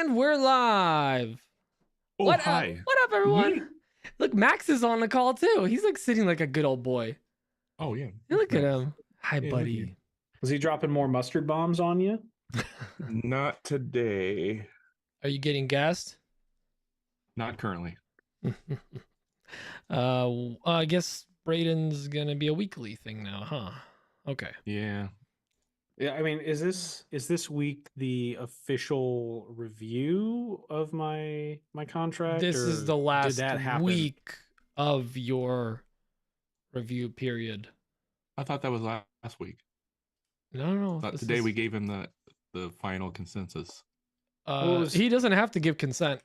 And we're live. Oh, What hi. up? What up, everyone? Look, Max is on the call too. He's like sitting like a good old boy. Oh, yeah. Hey, look at him. Hi, Yeah, look here. buddy. Was he dropping more mustard bombs on you? Not today. Are you getting gassed? Not currently. I guess Braden's gonna be a weekly thing now, huh? Okay. Yeah. Yeah, I mean, is this week the official review of my contract? This is or the did last that happen? week of your review period. I thought that was last week. No. Thought this today is- we gave him the final consensus. He doesn't have to give consent.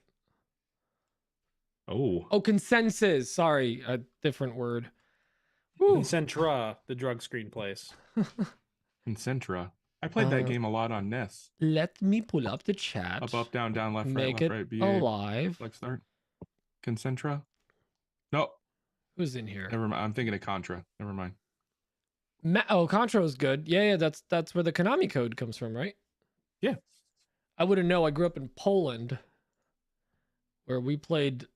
Oh. Oh, consensus. Sorry, a different word. Woo. Concentra, the drug screen place. Concentra. I played that game a lot on NES. Let me pull up the chat. Up, down, left, right, Make left, it right, BA. alive. Select start. Concentra? No. Who's in here? Never mind. I'm thinking of Contra. Never mind. Contra was good. Yeah, that's where the Konami code comes from, right? Yeah. I wouldn't know. I grew up in Poland, where we played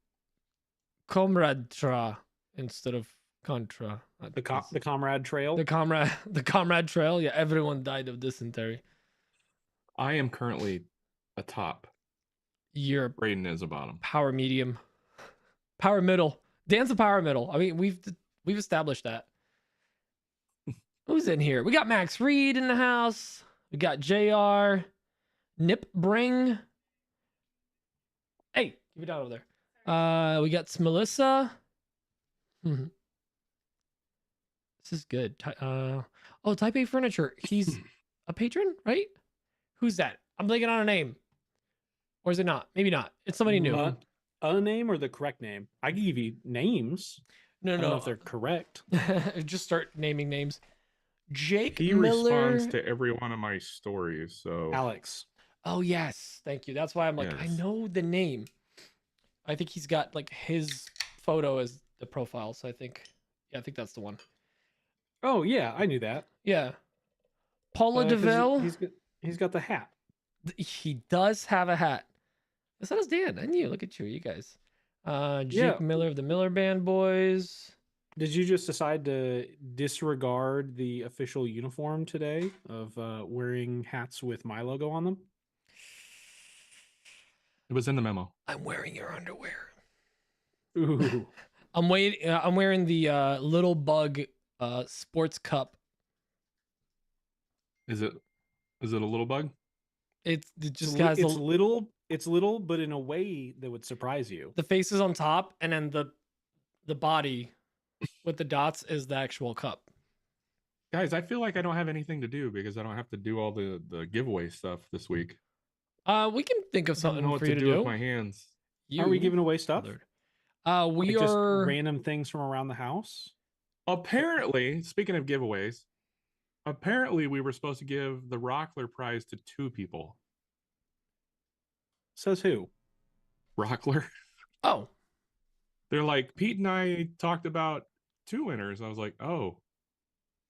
Komradtra instead of Contra. The Comrade Trail. The Comrade Trail. Yeah, everyone died of dysentery. I am currently a top. You're Braden is a bottom. power medium, power middle. Dan's a power middle. I mean, we've established that. Who's in here? We got Max Reed in the house. We got JR, Nip Bring. Hey, give it out over there. We got Melissa. This is good. Type A Furniture. He's a patron, right? Who's that? I'm blanking on a name. Or is it not? Maybe not. It's somebody new. A name or the correct name? I can give you names. No. I don't know if they're correct. Just start naming names. Jake He Miller. responds to every one of my stories, so Alex. Oh yes, thank you. That's why I'm like, I Yes. know the name. I think he's got like his photo as the profile, so I think that's the one. Oh yeah, I knew that. Yeah, Paula 'Cause DeVille. He's got the hat. He does have a hat. So does Dan. I knew. Look at you guys. Jake Yeah. Miller of the Miller Band Boys. Did you just decide to disregard the official uniform today of wearing hats with my logo on them? it was in the memo. I'm wearing your underwear. Ooh. I'm wearing the Little Bug sports cup. Is it a little bug? It just has It's little, but in a way that would surprise you. the face is on top, and then the body with the dots is the actual cup. Guys, I feel like I don't have anything to do because I don't have to do all the giveaway stuff this week. We can think of I don't something know what for to you to do do. with my hands. Are we giving away stuff? We Like just are. random things from around the house? Apparently, speaking of giveaways, apparently we were supposed to give the Rockler prize to 2 people. Says who? Rockler. Oh, They're like, Pete and I talked about 2 winners. I was like, oh,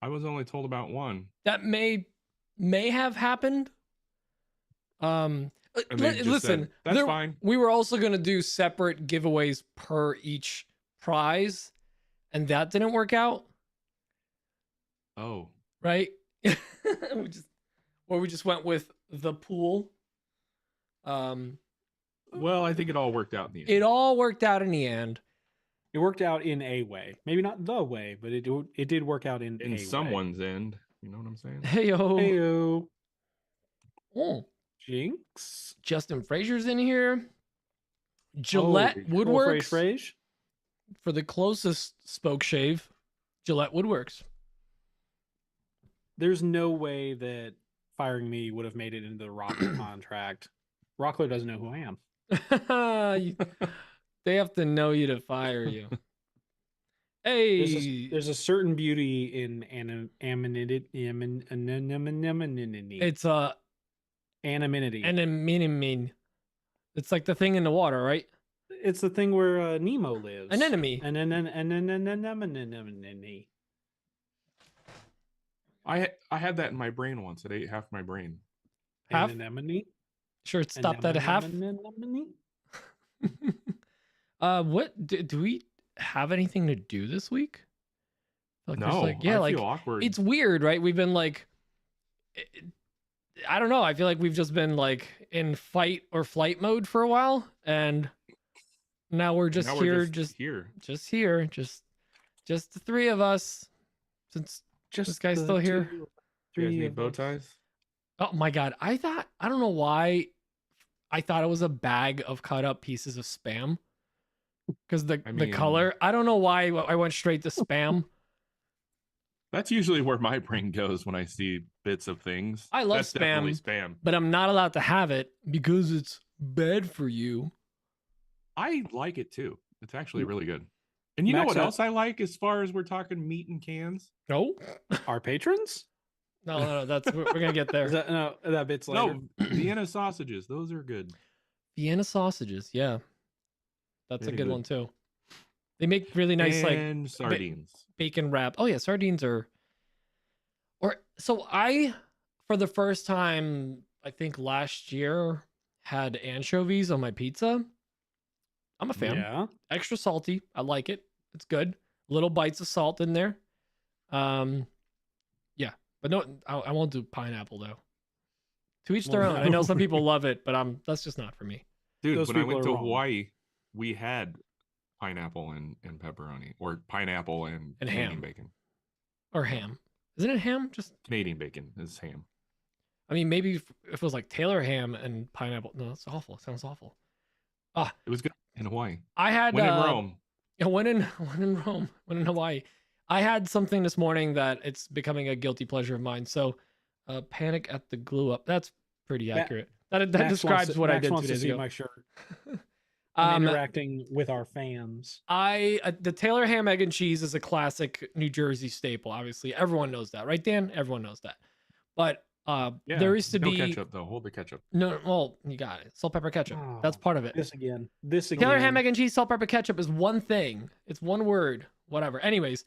I was only told about 1. that may have happened. And they just Listen, said, that's fine. We were also gonna do separate giveaways per each prize, and that didn't work out. Oh, Right? we just went with the pool. well, I think it all worked out in the end. It all worked out in the end. It worked out in a way. Maybe not the way, but it did work out in a way. someone's end. You know what I'm saying? Hey yo. Heyo. Oh, Jinx. Justin Frazier's in here. Gillette Woodworks Frage. for the closest spoke shave. Gillette Woodworks. There's no way that firing me would have made it into the Rockler contract. Rockler doesn't know who I am. They have to know you to fire you. Hey, There's a certain beauty in anonymity. it's Anonymity. anemone. It's like the thing in the water, right? It's the thing where Nemo lives. An enemy. Anemone. I had that in my brain once. It ate half my brain. Half? Anemone. Sure, it stopped at a half. What do we have anything to do this week? Like, there's No, like, yeah, I like feel awkward. it's weird, right? We've been like, I don't know. I feel like we've just been like in fight or flight mode for a while, and now we're just Now here, we're just here. here, just the three of us. Since this guy's still here. You guys need bow ties? Oh my god, I don't know why I thought it was a bag of cut up pieces of spam. Because the color, I don't know why I went straight to spam. That's usually where my brain goes when I see bits of things. I love That's definitely spam. But I'm not allowed to have it because it's bad for you. I like it too. It's actually really good. And you know what else I like as far as we're talking meat and cans? No. Our patrons? No, that's we're gonna get there. That bit's later. No, Vienna sausages. Those are good. Vienna sausages, yeah. That's Very a good good. one too. They make really nice and sardines. Bacon wrap. Oh yeah, sardines are so I for the first time I think last year had anchovies on my pizza. I'm a fan. Yeah. Extra salty. I like it. It's good. Little bites of salt in there. Yeah. But no, I won't do pineapple though. To each their own. I know some people love it, but that's just not for me. Dude, when I went to Hawaii, we had pineapple and pepperoni, or pineapple and Canadian ham. bacon. Or ham. Isn't it ham? Just Canadian bacon is ham. I mean, maybe if it was like Taylor ham and pineapple. No, that's awful. It sounds awful. It was good in Hawaii. I had when in Rome. Yeah, when in Rome, when in Hawaii. I had something this morning that it's becoming a guilty pleasure of mine. So, Panic at the Glue Up. That's pretty accurate. That describes what I did 2 days ago. My shirt. I'm interacting with our fans. The Taylor ham, egg, and cheese is a classic New Jersey staple. Obviously, everyone knows that, right, Dan? Everyone knows that. But there used to be ketchup though. Hold the ketchup. No, well, you got it. Salt, pepper, ketchup. That's part of it. This again. Taylor ham, egg, and cheese, salt, pepper, ketchup is one thing. It's one word. Whatever. Anyways,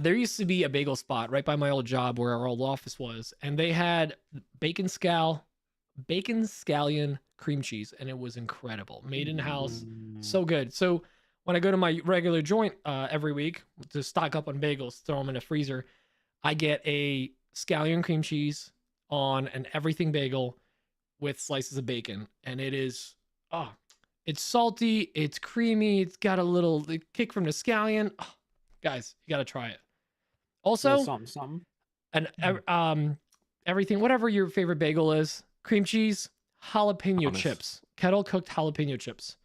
there used to be a bagel spot right by my old job where our old office was, and they had bacon scallion cream cheese, and it was incredible. Made in house, so good. So when I go to my regular joint every week to stock up on bagels, throw them in a freezer, I get a scallion cream cheese on an everything bagel with slices of bacon, and it is it's salty, it's creamy, it's got a little kick from the scallion. Guys, you gotta try it. Also, something. And everything, whatever your favorite bagel is, cream cheese, jalapeno chips, kettle cooked jalapeno chips,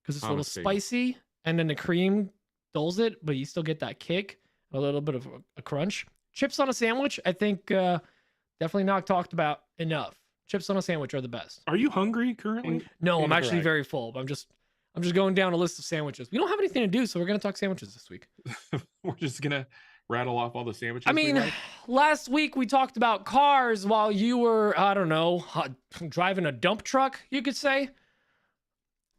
because it's a little spicy, and then the cream dulls it, but you still get that kick, a little bit of a crunch. Chips on a sandwich, I think, definitely not talked about enough. Chips on a sandwich are the best. Are you hungry currently? No, I'm actually very full. But I'm just going down a list of sandwiches. We don't have anything to do, so we're gonna talk sandwiches this week. We're just gonna rattle off all the sandwiches. I mean, last week we talked about cars while you were, I don't know, driving a dump truck, you could say.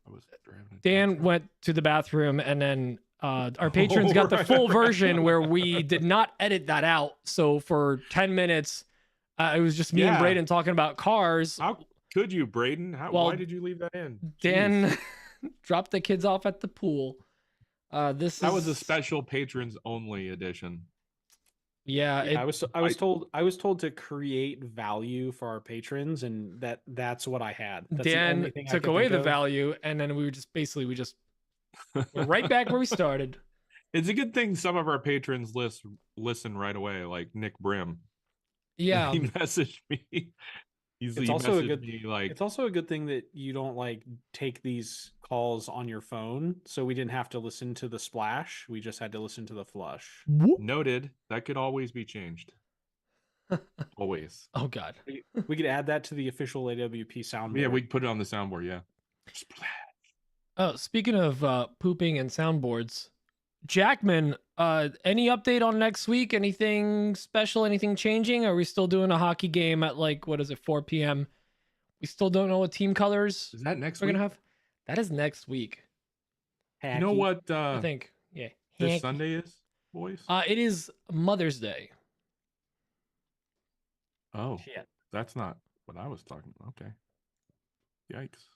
I was driving Dan went to the bathroom, and then our patrons got the full version where we did not edit that out. So for 10 minutes, it was just me and Braden talking about cars. How could you, Braden? Why did you leave that in? Dan dropped the kids off at the pool. That was a special patrons only edition. Yeah, I was told to create value for our patrons, and that's what I had. That's Dan took away the value, and then we we're right back where we started. It's a good thing some of our patrons listen right away, like Nick Brim. Yeah, he messaged me. It's also a good thing that you don't take these calls on your phone, so we didn't have to listen to the splash. We just had to listen to the flush. Noted. That could always be changed. Always. Oh God. We could add that to the official AWP soundboard. Yeah, we could put it on the soundboard. Yeah. Splash. Oh, speaking of pooping and soundboards, Jackman, any update on next week? Anything special? Anything changing? Are we still doing a hockey game at 4 p.m.? We still don't know what team colors is that next we're week? Gonna have. That is next week. You know what? I think this Sunday is, boys. It is Mother's Day. Oh, shit. That's not what I was talking about. Okay. Yikes.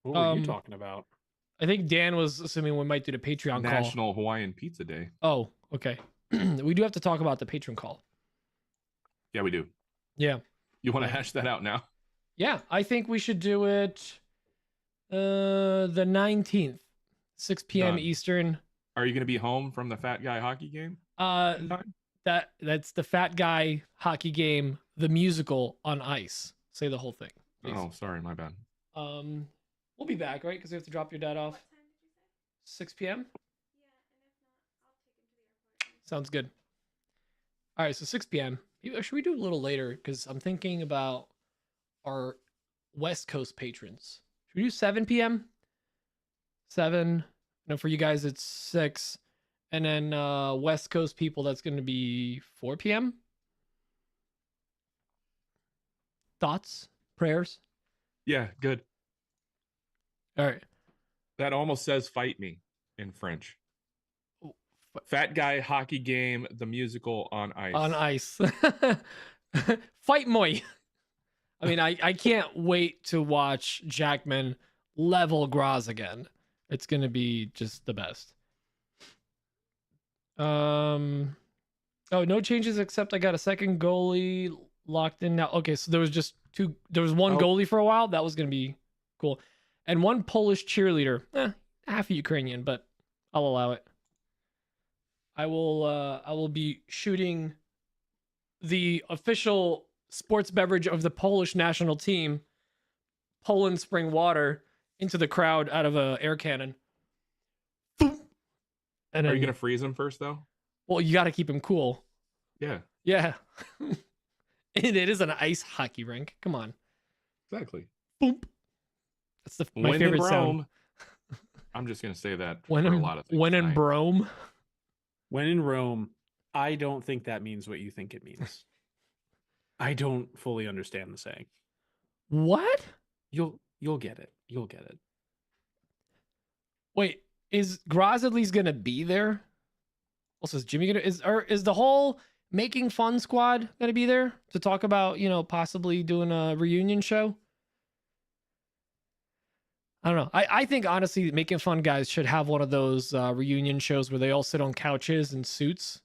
What were you talking about? I think Dan was assuming we might do the Patreon call. National Hawaiian Pizza Day. Oh, okay. We do have to talk about the patron call. Yeah, we do. Yeah. You want to hash that out now? Yeah, I think we should do it the 19th, 6 p.m. Done. Eastern. Are you going to be home from the Fat Guy hockey game? That's the Fat Guy hockey game, the musical on ice. Say the whole thing, please. Oh, sorry, my bad. We'll be back, right? Because we have to drop your dad off. 6 p.m. Yeah, and if not, I'll take him to the airport. Sounds good. All right, so 6 p.m. Should we do a little later? Because I'm thinking about our West Coast patrons. Should we do 7 p.m.? 7. No, for you guys, it's 6. And then West Coast people, that's going to be 4 p.m. Thoughts? Prayers? Yeah, good. All right. That almost says fight me in French. Fat Guy hockey game, the musical on ice. On ice. Fight moi. I mean, I can't wait to watch Jackman level Graz again. It's going to be just the best. Oh, no changes except I got a second goalie locked in now. Okay, so there was one goalie for a while. That was going to be cool. And one Polish cheerleader. Half Ukrainian, but I'll allow it. I will be shooting the official sports beverage of the Polish national team, Poland Spring Water, into the crowd out of a air cannon. And are you gonna freeze him first, though? Well, you got to keep him cool. Yeah. Yeah. And it is an ice hockey rink. Come on. Exactly. Boom. That's my favorite sound. I'm just gonna say that for a lot of things. When in Rome. When in Rome, I don't think that means what you think it means. I don't fully understand the saying. What? You'll get it. You'll get it. Wait, is Graz at least gonna be there? Also, is Jimmy gonna is the whole Making Fun squad gonna be there to talk about, possibly doing a reunion show? I don't know. I think honestly, Making Fun guys should have one of those reunion shows where they all sit on couches in suits.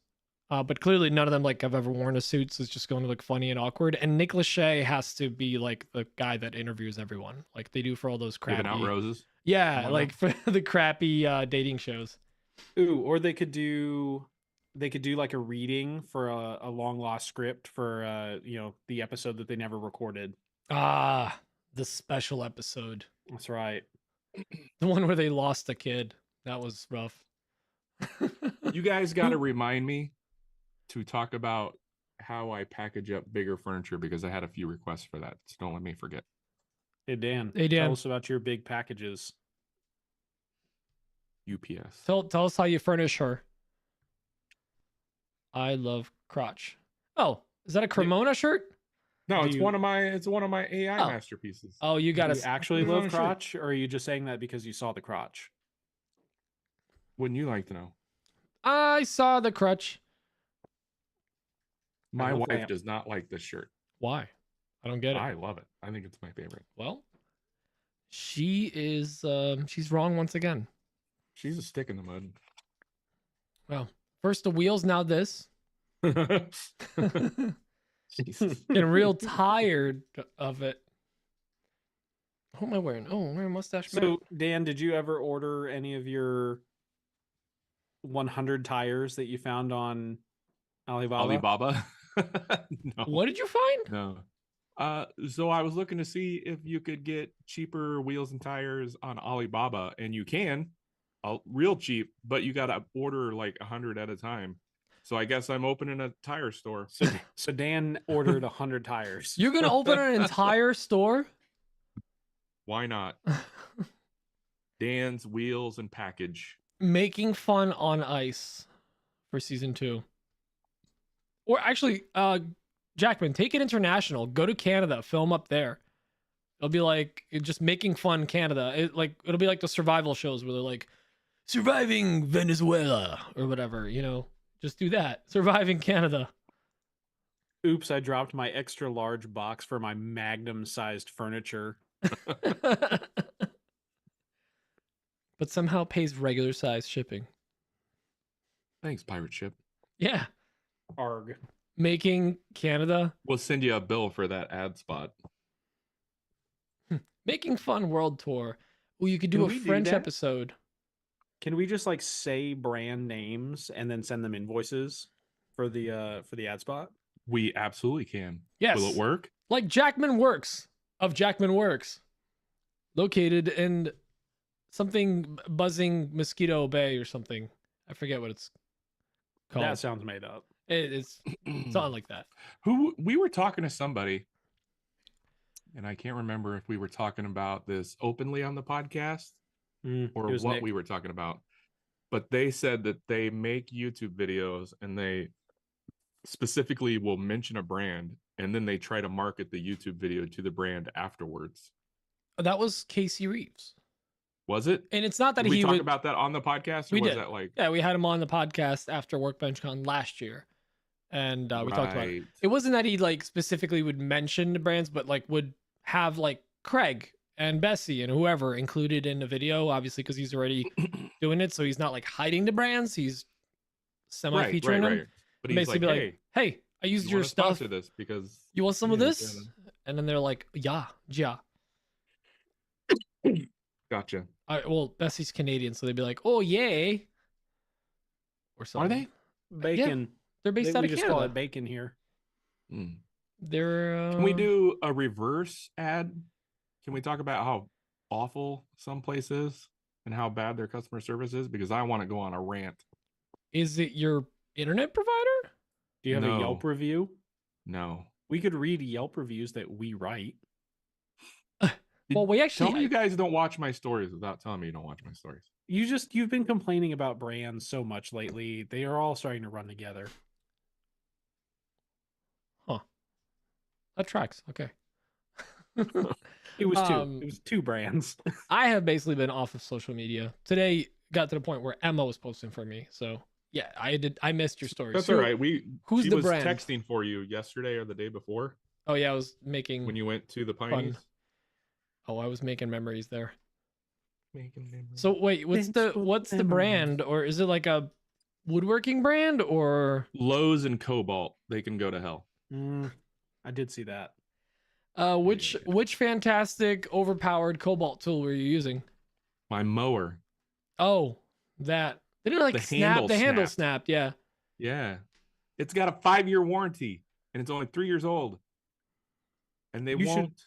But clearly none of them have ever worn a suit, so it's just going to look funny and awkward. And Nick Lachey has to be the guy that interviews everyone, like they do for all those crappy giving out roses. Yeah, for the crappy dating shows. Ooh, or they could do like a reading for a long lost script for the episode that they never recorded. Ah, the special episode. That's right. The one where they lost a kid. That was rough. You guys got to remind me to talk about how I package up bigger furniture because I had a few requests for that. So don't let me forget. Hey, Dan. Hey, Dan. Tell us about your big packages. UPS. Tell us how you furnish her. I love crotch. Oh, is that a Cremona shirt? No, it's one of my AI masterpieces. Oh, you got to actually love crotch, or are you just saying that because you saw the crotch? Wouldn't you like to know? I saw the crotch. My wife does not like this shirt. Why? I don't get it. I love it. I think it's my favorite. Well, she is she's wrong once again. She's a stick in the mud. Well, first the wheels, now this. Getting real tired of it. What am I wearing? Oh, I'm wearing a mustache. So, Dan, did you ever order any of your 100 tires that you found on Alibaba? No. What did you find? No. So I was looking to see if you could get cheaper wheels and tires on Alibaba, and you can, real cheap, but you got to order 100 at a time. So I guess I'm opening a tire store. So Dan ordered 100 tires. You're gonna open an entire store? Why not? Dan's Wheels and Package. Making Fun on Ice for season 2. Or actually, Jackman, take it international. Go to Canada, film up there. It'll be just Making Fun Canada. It'll be like the survival shows where they're surviving Venezuela or whatever, Just do that. Surviving Canada. Oops, I dropped my extra large box for my magnum sized furniture But somehow pays regular size shipping. Thanks, pirate ship. Yeah. Arg. Making Canada. We'll send you a bill for that ad spot. Making Fun World Tour. Well, you could do a French episode. Can we just like say brand names and then send them invoices for the ad spot? We absolutely can. Yes. Will it work? Like Jackman Works of Jackman Works, located in something buzzing Mosquito Bay or something. I forget what it's called. That sounds made up. It's something like that. We were talking to somebody, and I can't remember if we were talking about this openly on the podcast or what Nick. we were talking about. But they said that they make YouTube videos and they specifically will mention a brand and then they try to market the YouTube video to the brand afterwards. That was Casey Reeves. Was it? And it's not that Did we he talk would about that on the podcast, or we was did. That like Yeah, we had him on the podcast after WorkbenchCon last year, and we talked about it. It wasn't that he like specifically would mention the brands, but like would have like Craig and Bessie and whoever included in the video, obviously because he's already doing it, so he's not like hiding the brands. He's semi-featuring them. But he's basically like, be like, "Hey, I used your stuff. This because you want some of this?" And then they're like, "Yeah." Gotcha. Well, Bessie's Canadian, so they'd be like, "Oh, yay!" Or something. Are they? Bacon. Yeah, they're based out we of just Canada. call it bacon here. They're. Can we do a reverse ad? Can we talk about how awful some place is and how bad their customer service is? Because I want to go on a rant. Is it your internet provider? Do you have a Yelp review? No. We could read Yelp reviews that we write. Well, we actually. Tell me you guys don't watch my stories without telling me you don't watch my stories. You've been complaining about brands so much lately. They are all starting to run together. Huh. That tracks. Okay. It was two. It was two brands. I have basically been off of social media. Today got to the point where Emma was posting for me. So yeah, I missed your story. That's all right. Who's she the was brand? texting for you yesterday or the day before. Oh yeah, I was making when you went to the Pineys. Oh, I was making memories there. Making memories. So wait, what's the brand, or is it like a woodworking brand or Lowe's and Cobalt? They can go to hell. I did see that. Which fantastic overpowered Cobalt tool were you using? My mower. Oh, that they didn't like snap. The handle snapped. Yeah. Yeah, it's got a 5-year warranty and it's only 3 years old, and they won't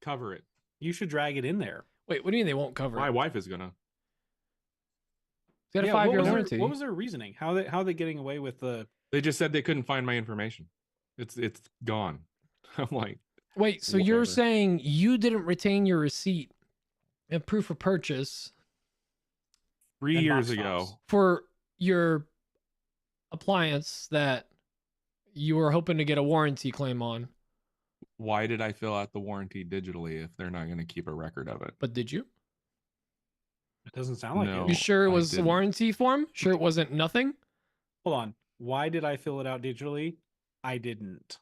cover it. You should drag it in there. Wait, what do you mean they won't cover it? My wife is gonna. It's got a 5-year warranty. What was their reasoning? How are they getting away with the? They just said they couldn't find my information. It's gone. I'm like, wait, so whatever. You're saying you didn't retain your receipt and proof of purchase 3 years ago for your appliance that you were hoping to get a warranty claim on? Why did I fill out the warranty digitally if they're not going to keep a record of it? But did you? It doesn't sound like it. You sure it was a warranty form? Sure it wasn't nothing? Hold on. Why did I fill it out digitally? I didn't.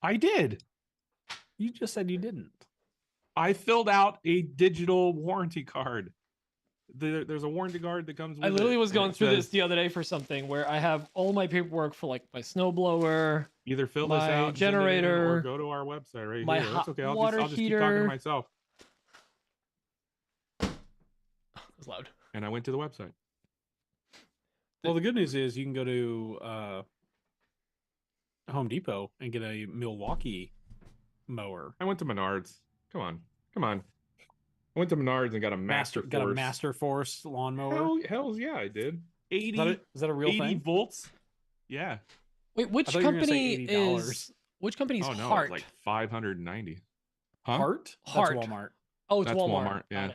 I did. You just said you didn't. I filled out a digital warranty card. There's a warranty card that comes with it. I literally was going through this the other day for something where I have all my paperwork for like my snowblower. Either fill this out, generator, or go to our website right my here. That's okay. I'll just keep heater. talking to myself. It's loud. And I went to the website. Well, the good news is you can go to Home Depot and get a Milwaukee mower. I went to Menards. Come on. I went to Menards and got a Master Force lawnmower. Hell yeah, I did. 80. Is that a real 80 thing? volts. Yeah. Wait, which company is? Which company's Oh no, Hart? it's like 590. Huh? Hart? Hart. That's Walmart. Oh, it's That's Walmart. Yeah.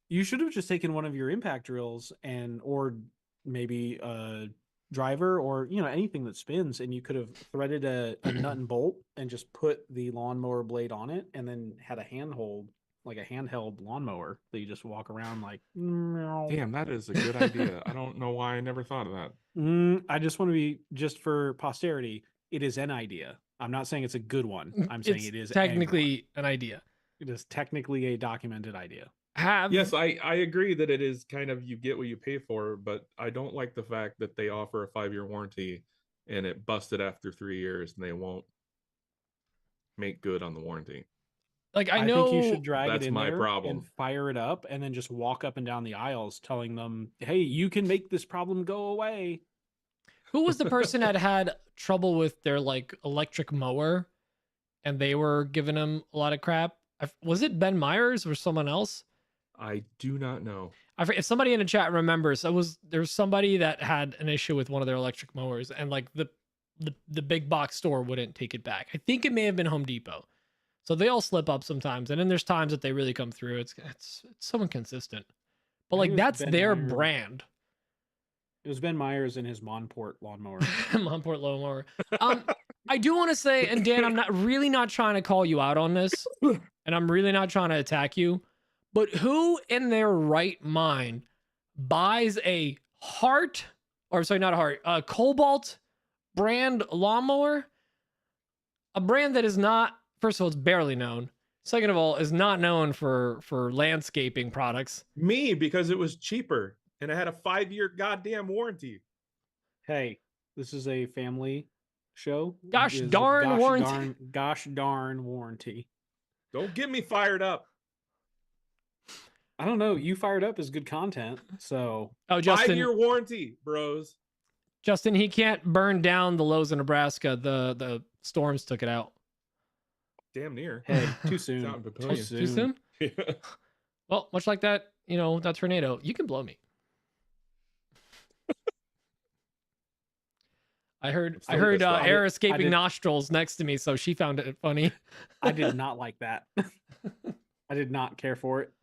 You should have just taken one of your impact drills or maybe a driver or anything that spins, and you could have threaded a nut and bolt and just put the lawnmower blade on it, and then had a handheld lawnmower that you just walk around like. Damn, that is a good idea. I don't know why I never thought of that. I just want to be, just for posterity, it is an idea. I'm not saying it's a good one. I'm saying It's it is technically an idea. it is technically a documented idea. Yes, I agree that it is kind of you get what you pay for, but I don't like the fact that they offer a 5-year warranty and it busted after 3 years and they won't make good on the warranty. Like I think you should drag it That's in my there problem. and fire it up, and then just walk up and down the aisles telling them, "Hey, you can make this problem go away." Who was the person that had trouble with their like electric mower, and they were giving him a lot of crap? Was it Ben Myers or someone else? I do not know. If somebody in the chat remembers, there's somebody that had an issue with one of their electric mowers, and like the big box store wouldn't take it back. I think it may have been Home Depot. So they all slip up sometimes, and then there's times that they really come through. It's so inconsistent. But I like think it was that's Ben their Myers. brand. It was Ben Myers and his Monport lawnmower. Monport lawnmower. I do want to say, and Dan, I'm not trying to call you out on this, and I'm really not trying to attack you, but who in their right mind buys a Cobalt brand lawnmower? A brand that is not, first of all, it's barely known. Second of all, is not known for landscaping products. Me, because it was cheaper and it had a 5-year goddamn warranty. Hey, this is a family show. Gosh It is a darn warranty. Gosh darn warranty. Don't get me fired up. I don't know. You fired up is good content. So Oh, Justin. 5-year warranty, bros. Justin, he can't burn down the Lowe's in Nebraska. The storms took it out. Damn near. hey, too soon. Out in Too Papillion. soon. Too soon? Well, much like that, that tornado, you can blow me. I heard air escaping nostrils next to me, so she found it funny. I did not like that. I did not care for it.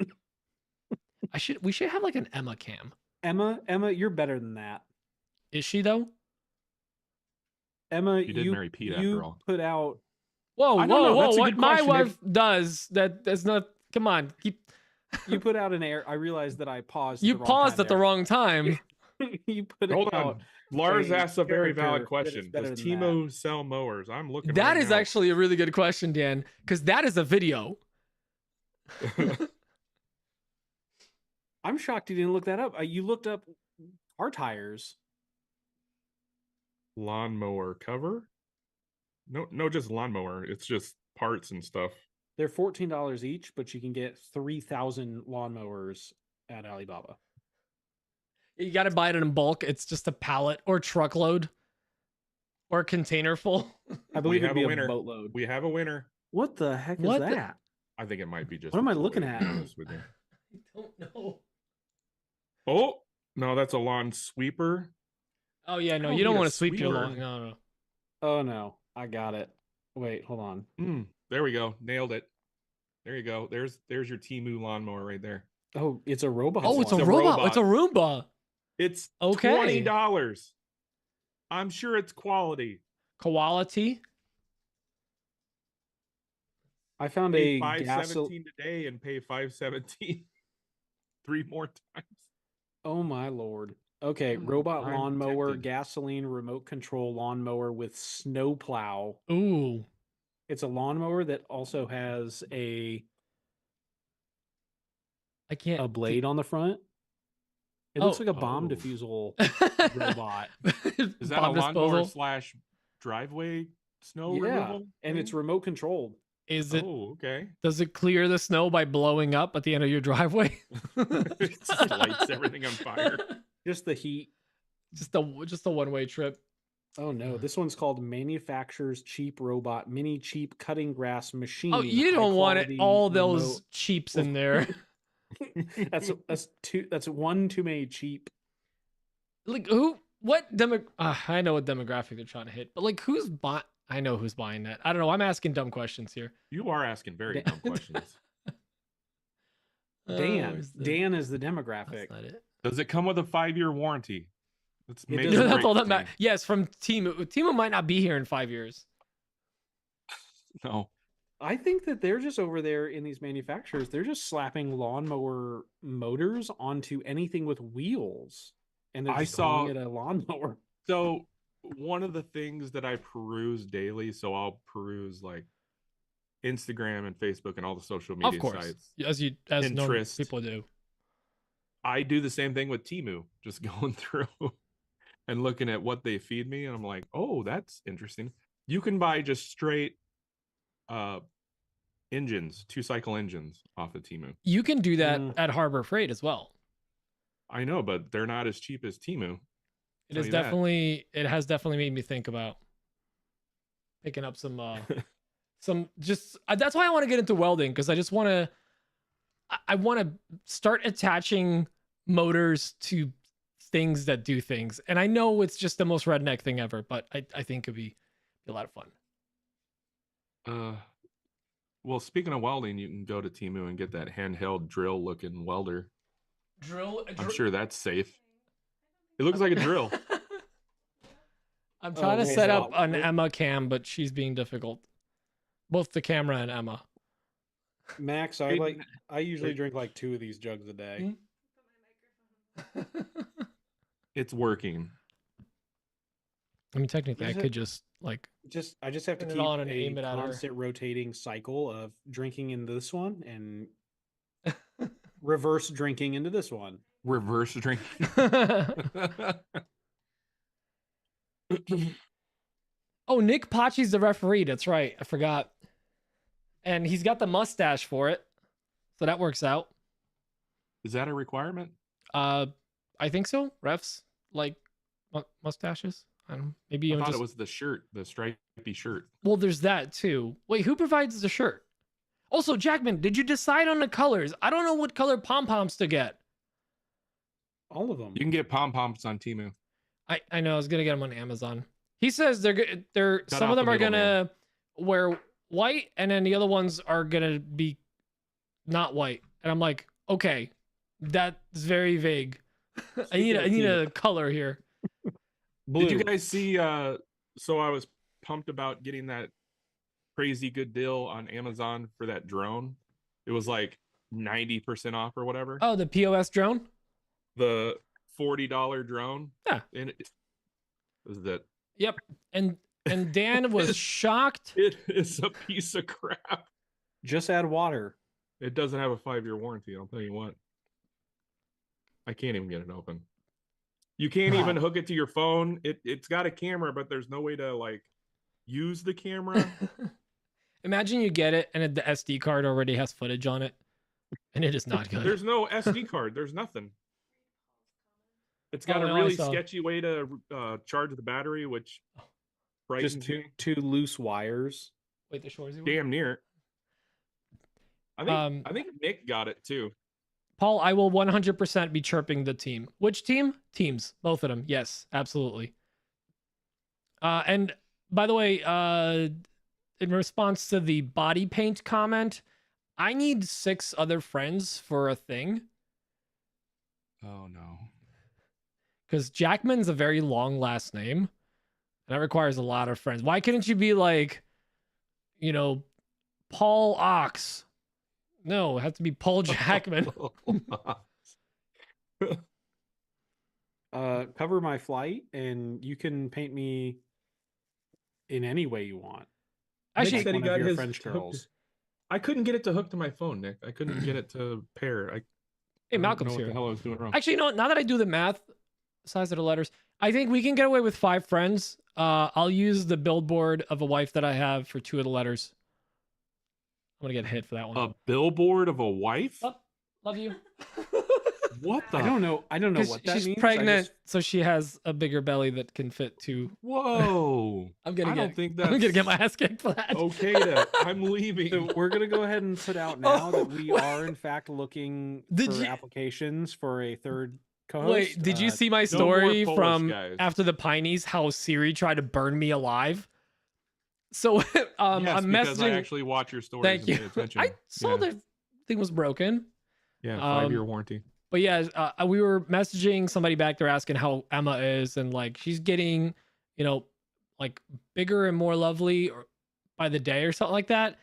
We should have like an Emma cam. Emma, you're better than that. Is she though? Emma, You did marry Pete after all. put out. Whoa. That's a What good my question. wife does, that's not, come on. You put out an air. I realized that I paused. You paused at the wrong time. You put Hold out. on. Lars a asked a very valid character that is question. better Does than Timo sell mowers? I'm looking. That right is now. actually a really good question, Dan, because that is a video. I'm shocked you didn't look that up. You looked up car tires. Lawnmower cover? No, just lawnmower. It's just parts and stuff. They're $14 each, but you can get 3,000 lawnmowers at Alibaba. You got to buy it in bulk. It's just a pallet or truckload or a container full. I believe We it'd have be a a winner. boatload. We have a winner. What the heck is What the- that? I think it might be just. What am I a toy, looking to be at? honest with you. I don't know. Oh no, that's a lawn sweeper. Oh yeah, no, Don't you don't need a want to sweep your sweeper. lawn. No. Oh no, I got it. Wait, hold on. There we go. Nailed it. There you go. There's your Temu lawnmower right there. Oh, it's a robot. Oh, it's a one. robot. It's a Roomba. It's Okay. $20. I'm sure it's quality. Quality. I found Pay a $5.17 today and pay $5.17 3 more times. Oh my lord. Okay, robot I'm lawnmower, tempted. gasoline remote control lawnmower with snowplow. Ooh. It's a lawnmower that also has a I can't. blade on the front. It looks Oh. like a bomb Oh. diffusal robot. Is that Bomb a lawnmower disposal? / driveway snow Yeah, removal? and it's thing? remote controlled. Is it? Oh, okay. Does it clear the snow by blowing up at the end of your driveway? It just lights everything on fire. Just the heat. just a one-way trip. Oh no, this one's called Manufacturer's Cheap Robot Mini Cheap Cutting Grass Machine. Oh, you High don't want it quality all those remote- cheaps in there. That's one too many cheap. Like I know what demographic they're trying to hit, but like who's buying? I know who's buying that. I don't know. I'm asking dumb questions here. You are asking very dumb questions. Dan. Where's the- Dan is the That's demographic. not it. Does it come with a 5-year warranty? Let's It make does it That's right, all that Steve. matters. Yes, from Temu. Temu might not be here in 5 years. No. I think that they're just over there in these manufacturers. They're just slapping lawnmower motors onto anything with wheels, and they're I just calling saw- it a lawnmower. So one of the things that I peruse daily. So I'll peruse like Instagram and Facebook and all the social media Of course, sites. as known Pinterest. people do. I do the same thing with Temu, just going through and looking at what they feed me, and I'm like, oh, that's interesting. You can buy just straight engines, 2-cycle engines off of Temu. You can do that at Harbor Freight as well. I know, but they're not as cheap as Temu. It has definitely made me think about picking up some that's why I want to get into welding, because I just want to start attaching motors to things that do things. And I know it's just the most redneck thing ever, but I think it'd be a lot of fun. Well, speaking of welding, you can go to Temu and get that handheld drill looking welder. I'm sure that's safe. It looks like a drill. I'm trying to set up an Emma cam, but she's being difficult. Both the camera and Emma. Max, I usually drink like 2 of these jugs a day. It's working. I mean, technically, I could just like I just have to turn it keep on and aim a it at her. constant rotating cycle of drinking into this one and reverse drinking into this one. Reverse drinking. Oh, Nick Pachi's the referee. That's right. I forgot. And he's got the mustache for it. So that works out. Is that a requirement? I think so. Refs like mustaches. I don't know. Maybe I thought it was the shirt, the stripy shirt. Well, there's that too. Wait, who provides the shirt? Also, Jackman, did you decide on the colors? I don't know what color pom-poms to get. All of them. You can get pom-poms on Temu. I know. I was gonna get them on Amazon. He says they're some of them are gonna wear white, and then the other ones are gonna be not white. And I'm like, okay, that's very vague. I need a color here. Blue. Did you guys see? So I was pumped about getting that crazy good deal on Amazon for that drone. It was like 90% off or whatever. Oh, the POS drone? The $40 drone. Yeah. And it was that. Yep. And Dan was shocked. It is a piece of crap. Just add water. It doesn't have a 5-year warranty. I'll tell you what. I can't even get it open. You can't even hook it to your phone. It's got a camera, but there's no way to like use the camera. Imagine you get it and the SD card already has footage on it, and it is not good. There's no SD card. There's nothing. It's got a really sketchy way to charge the battery, which frightens just me. two loose wires. Wait, the Shorzy one? Damn near. I think Nick got it too. Paul, I will 100% be chirping the team. Which team? Teams. Both of them. Yes, absolutely. And by the way, in response to the body paint comment, I need 6 other friends for a thing. Oh, no. Because Jackman's a very long last name. And that requires a lot of friends. Why couldn't you be like, Paul Ox? No, it has to be Paul Jackman. Cover my flight, and you can paint me in any way you want. Actually, like said he one of got your his French girls. I couldn't get it to hook to my phone, Nick. I couldn't get it to pair. Hey, Malcolm's know here. What the hell I was doing wrong. Actually, now that I do the math, size of the letters, I think we can get away with 5 friends. I'll use the billboard of a wife that I have for 2 of the letters. I'm gonna get hit for that one. A billboard of a wife? Oh, love you. What the? I don't know what that she's means. pregnant, so she has a bigger belly that can fit 2. Whoa! I'm gonna get my ass kicked for that. Okay, I'm leaving. So we're gonna go ahead and put out now that we are in fact looking for applications for a third co-host. Wait, did you see my story from after the Pineys? How Siri tried to burn me alive? So yes, I'm because I messaging. actually watch your stories. Thank you. And pay attention. I saw the thing was broken. Yeah, 5-year warranty. But yeah, we were messaging somebody back there asking how Emma is, and like she's getting, like bigger and more lovely by the day or something like that.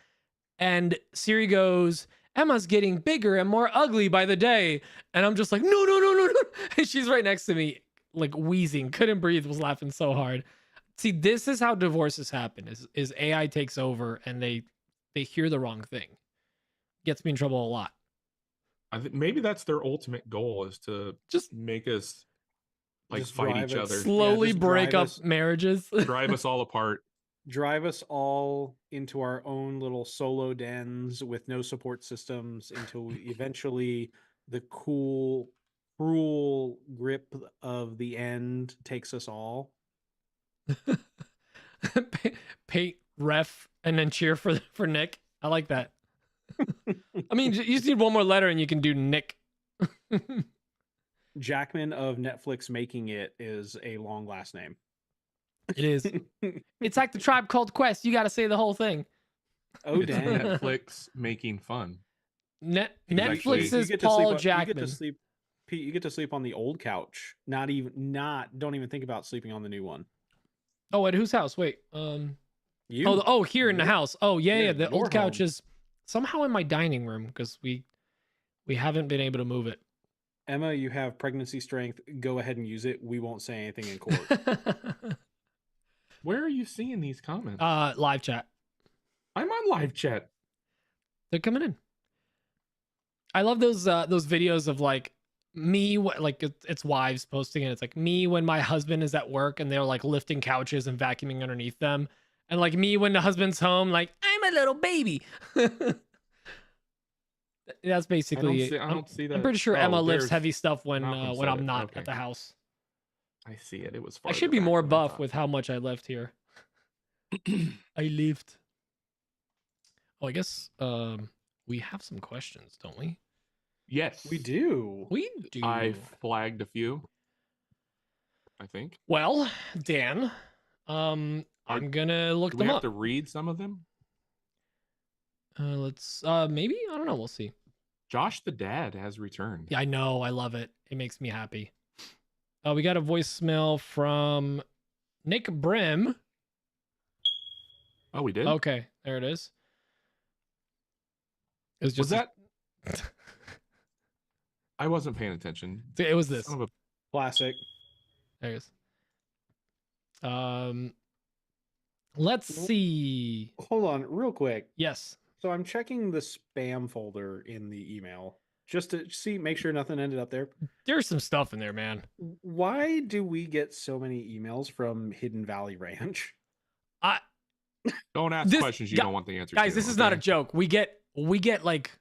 And Siri goes, Emma's getting bigger and more ugly by the day. And I'm just like, no. And she's right next to me, like wheezing, couldn't breathe, was laughing so hard. See, this is how divorces happen. Is AI takes over and they hear the wrong thing. Gets me in trouble a lot. I think maybe that's their ultimate goal, is to Just make us like Just fight drive each it other, slowly just break drive up us- marriages. drive us all apart. Drive us all into our own little solo dens with no support systems until we eventually the cool, cruel grip of the end takes us all. Paint ref and then cheer for Nick. I like that. I mean, you just need one more letter and you can do Nick. Jackman of Netflix making it is a long last name. It is. It's like the Tribe Called Quest. You got to say the whole thing. Oh It's dang! Netflix making fun. Netflix You is get to Paul sleep on- Jackman. You get to sleep, Pete. You get to sleep on the old couch. Don't even think about sleeping on the new one. Oh, at whose house? Wait. You. Here in the Your- house. Oh, yeah. yeah, The your old couch home. is somehow in my dining room because we haven't been able to move it. Emma, you have pregnancy strength. Go ahead and use it. We won't say anything in court. Where are you seeing these comments? Live chat. I'm on live chat. They're coming in. I love those videos of like me, like it's wives posting and it's like me when my husband is at work and they're like lifting couches and vacuuming underneath them, and like me when the husband's home, like I'm a little baby. That's basically. I don't see that. I'm pretty sure Oh, Emma lifts there's- heavy stuff when Malcolm when said I'm it. not Okay. at the house. I see it. It was. I farther should be back more than I buff thought. with how much I lift here. I lift. Oh, I guess we have some questions, don't we? Yes, We do. We do. I flagged a few. I think. Well, Dan, I'm gonna look Do we them have up. to read some of them? Let's maybe, I don't know, we'll see. Josh the dad has returned. Yeah, I know, I love it. It makes me happy. We got a voicemail from Nick Brim. Oh, we did. Okay, there it is. It was Was just that? I wasn't paying attention. it was this. Son of a- Classic. There it is. Let's see. Hold on, real quick. Yes. So I'm checking the spam folder in the email just to make sure nothing ended up there. There's some stuff in there, man. Why do we get so many emails from Hidden Valley Ranch? Don't ask This- questions you gu- don't want the answer Guys, to. this is not a okay? joke. We get like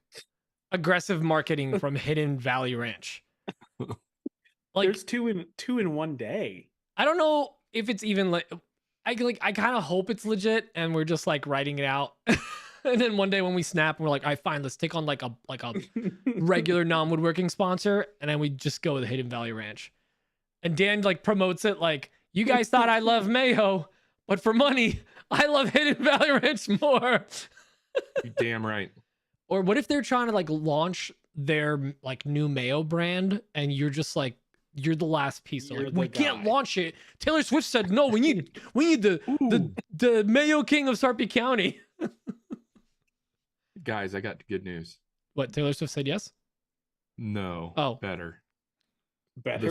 aggressive marketing from Hidden Valley Ranch. Like There's two in one day. I don't know if it's even like I kind of hope it's legit and we're just like writing it out. And then one day when we snap, we're like, all right, fine, let's take on like a regular non-woodworking sponsor, and then we just go with Hidden Valley Ranch. And Dan like promotes it like, you guys thought I love mayo, but for money, I love Hidden Valley Ranch more. You damn right. Or what if they're trying to like launch their like new mayo brand and you're just like, you're the last piece. So, You're like, the we can't guy. launch it. Taylor Swift said no. We need the Ooh. the Mayo King of Sarpy County. Guys, I got good news. What, Taylor Swift said yes? No. Oh. Better. Better?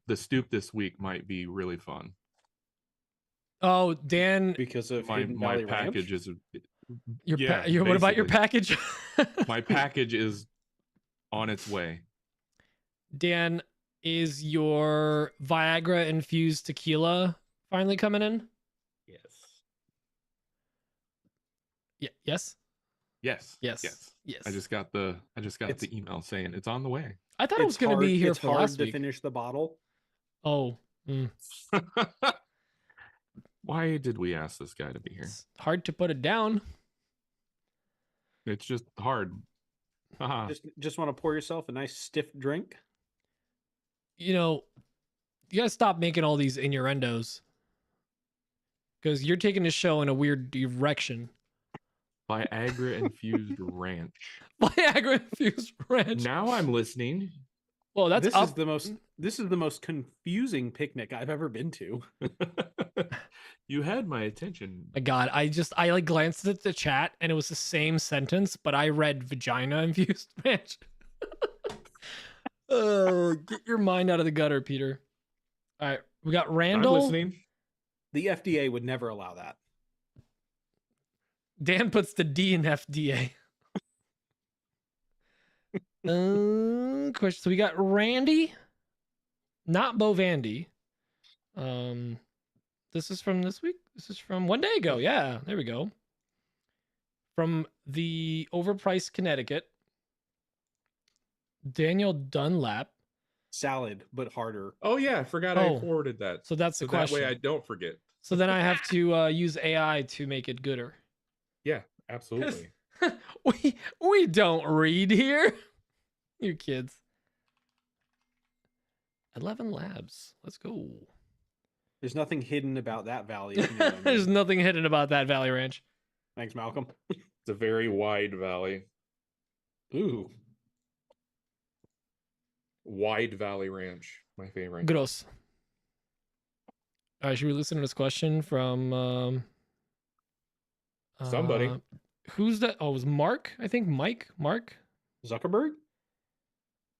The stoop this week might be really fun. Oh, Dan, Because of My Hidden Valley package Ranch? is your yeah, what about your basically. package? my package is on its way. Dan, is your Viagra infused tequila finally coming in? Yes. Yes. Yes. Yes. Yes. Yes. I just got the It's- the email saying it's on the way. I thought it was It's going to be hard- here it's for hard last to week. finish the bottle. Oh, Why did we ask this guy to be here? it's hard to put it down. It's just hard. Haha. Just want to pour yourself a nice stiff drink. You know, you gotta stop making all these innuendos because you're taking this show in a weird direction. Viagra infused ranch. Viagra infused ranch. Now I'm listening. Well, that's This up. is the most confusing picnic I've ever been to. You had my attention. My God, I like glanced at the chat and it was the same sentence, but I read vagina infused ranch. Oh, get your mind out of the gutter, Peter. All right, we got I'm Randall. listening. The FDA would never allow that. Dan puts the D in FDA. Question. So we got Randy, not Bo Vandy. This is from this week. This is from one day ago. Yeah, there we go. From the overpriced Connecticut, Daniel Dunlap. Salad, but harder. Oh yeah, I forgot I forwarded that. So that's the so question. That way I don't forget. So then I have to use AI to make it gooder. Yeah, absolutely. we don't read here. You kids. 11 labs. Let's go. There's nothing hidden about that valley. If you know what I mean. There's nothing hidden about that Valley Ranch. Thanks, Malcolm. It's a very wide valley. Ooh. Wide Valley Ranch, my favorite. Gross. All right, should we listen to this question from somebody? Who's that? Oh, it was Mark. I think Mark Zuckerberg?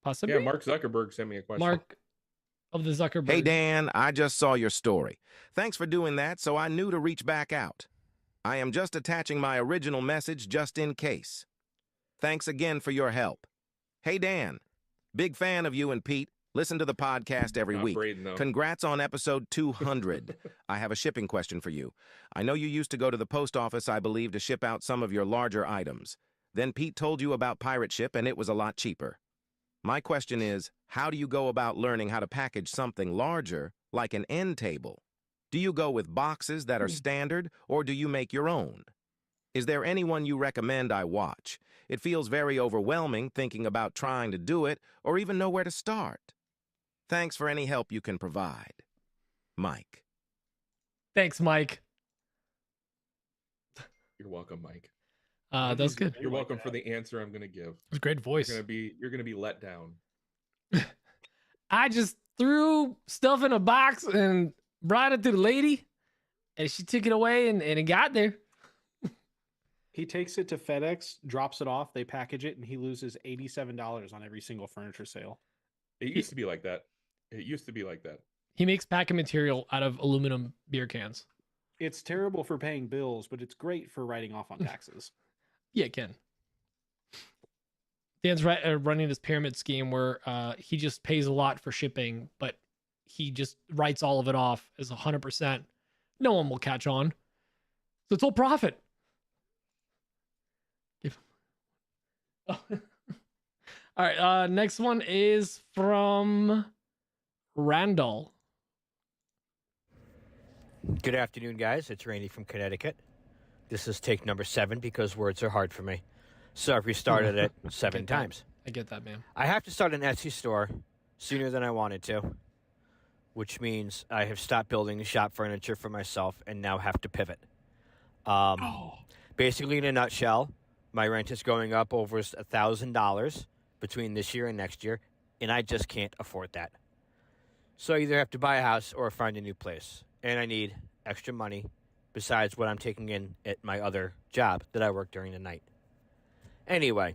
Possibly. Yeah, Mark Zuckerberg sent me a question. Mark of the Zuckerberg. Hey, Dan, I just saw your story. Thanks for doing that, so I knew to reach back out. I am just attaching my original message just in case. Thanks again for your help. Hey, Dan, big fan of you and Pete. Listen to the podcast every week. Braden, though. Congrats on episode 200. I have a shipping question for you. I know you used to go to the post office, I believe, to ship out some of your larger items. Then Pete told you about Pirate Ship, and it was a lot cheaper. My question is, how do you go about learning how to package something larger, like an end table? Do you go with boxes that are standard, or do you make your own? Is there anyone you recommend I watch? It feels very overwhelming thinking about trying to do it, or even know where to start. Thanks for any help you can provide. Mike. Thanks, Mike. You're welcome, Mike. That's good. You're welcome for the answer I'm going to give. It was a great voice. You're gonna be let down. I just threw stuff in a box and brought it to the lady, and she took it away, and it got there. He takes it to FedEx, drops it off, they package it, and he loses $87 on every single furniture sale. It used to be like that. He makes packing material out of aluminum beer cans. It's terrible for paying bills, but it's great for writing off on taxes. Yeah, it can. Dan's running this pyramid scheme where he just pays a lot for shipping, but he just writes all of it off as 100%. No one will catch on. So it's all profit. Oh. All right, next one is from Randall. Good afternoon, guys. It's Randy from Connecticut. This is take number 7 because words are hard for me. So I've restarted it 7 times. I get that, man. I have to start an Etsy store sooner than I wanted to, which means I have stopped building shop furniture for myself and now have to pivot. Basically, in a nutshell, my rent is going up over $1,000 between this year and next year, and I just can't afford that. So I either have to buy a house or find a new place, and I need extra money besides what I'm taking in at my other job that I work during the night. Anyway,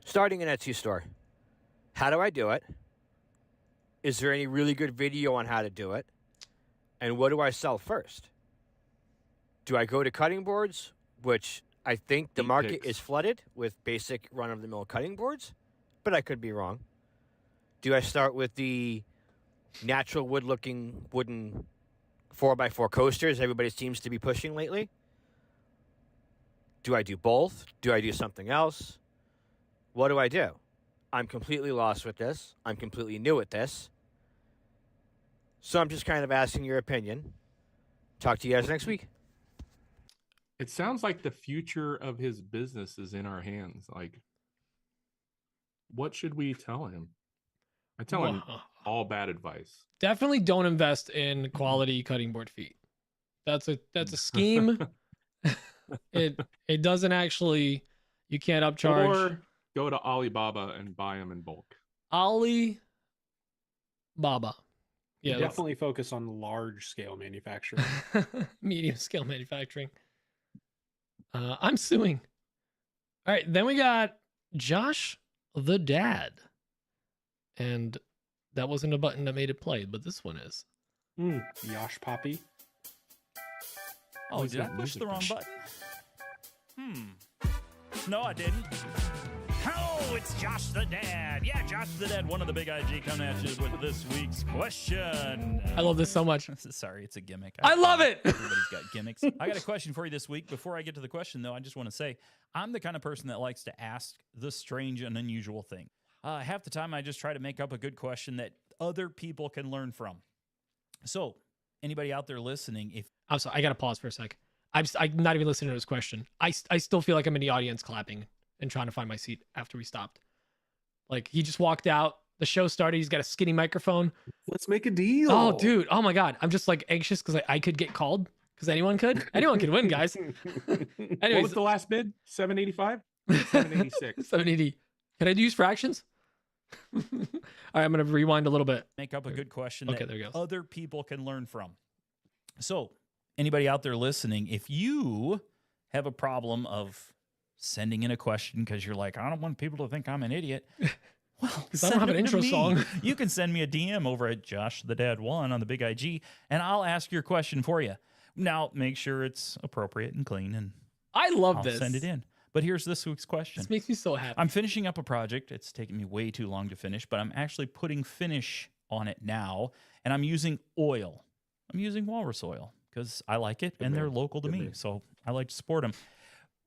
starting an Etsy store. How do I do it? Is there any really good video on how to do it? And what do I sell first? Do I go to cutting boards, which I think the market is flooded with basic run-of-the-mill cutting boards, but I could be wrong. Do I start with the natural wood-looking wooden 4x4 coasters everybody seems to be pushing lately? Do I do both? Do I do something else? What do I do? I'm completely lost with this. I'm completely new at this. So I'm just kind of asking your opinion. Talk to you guys next week. It sounds like the future of his business is in our hands. Like, what should we tell him? I tell him all bad advice. Definitely don't invest in quality cutting board feet. That's a scheme. It doesn't actually, you can't upcharge. Or go to Alibaba and buy them in bulk. Alibaba. Yeah, definitely focus on large scale manufacturing. Medium scale manufacturing. I'm suing. All right, then we got Josh the Dad. And that wasn't a button that made it play, but this one is. Yosh Poppy. Oh, Always did I got push music the wrong on. button? No, I didn't. Oh, it's Josh the Dad. Yeah, Josh the Dad, one of the big IG, coming at you with this week's question. I love this so much. Sorry, it's a gimmick. I love it. Everybody's got gimmicks. I got a question for you this week. Before I get to the question, though, I just want to say I'm the kind of person that likes to ask the strange and unusual thing. Half the time, I just try to make up a good question that other people can learn from. So, anybody out there listening, if I'm sorry, I got to pause for a sec. I'm not even listening to his question. I still feel like I'm in the audience clapping and trying to find my seat after we stopped. Like, he just walked out. The show started. He's got a skinny microphone. Let's make a deal. Oh, dude. Oh, my God. I'm just, like, anxious because I could get called. Because anyone could. Anyone could win, guys. What Anyways, was the last bid? 785? 786. 780. Can I use fractions? All right, I'm going to rewind a little bit. make up a good question Okay, that there he goes. other people can learn from. So, anybody out there listening, if you have a problem of sending in a question because you're like, I don't want people to think I'm an idiot. Well, I don't send have an them to intro me. song. You can send me a DM over at Josh the Dad 1 on the Big IG, and I'll ask your question for you. Now, make sure it's appropriate and clean, and I love I'll this. send it in. But here's this week's question. This makes me so happy. I'm finishing up a project. It's taken me way too long to finish, but I'm actually putting finish on it now, and I'm using oil. I'm using walrus oil because I like it, and they're local to me, so I like to support them.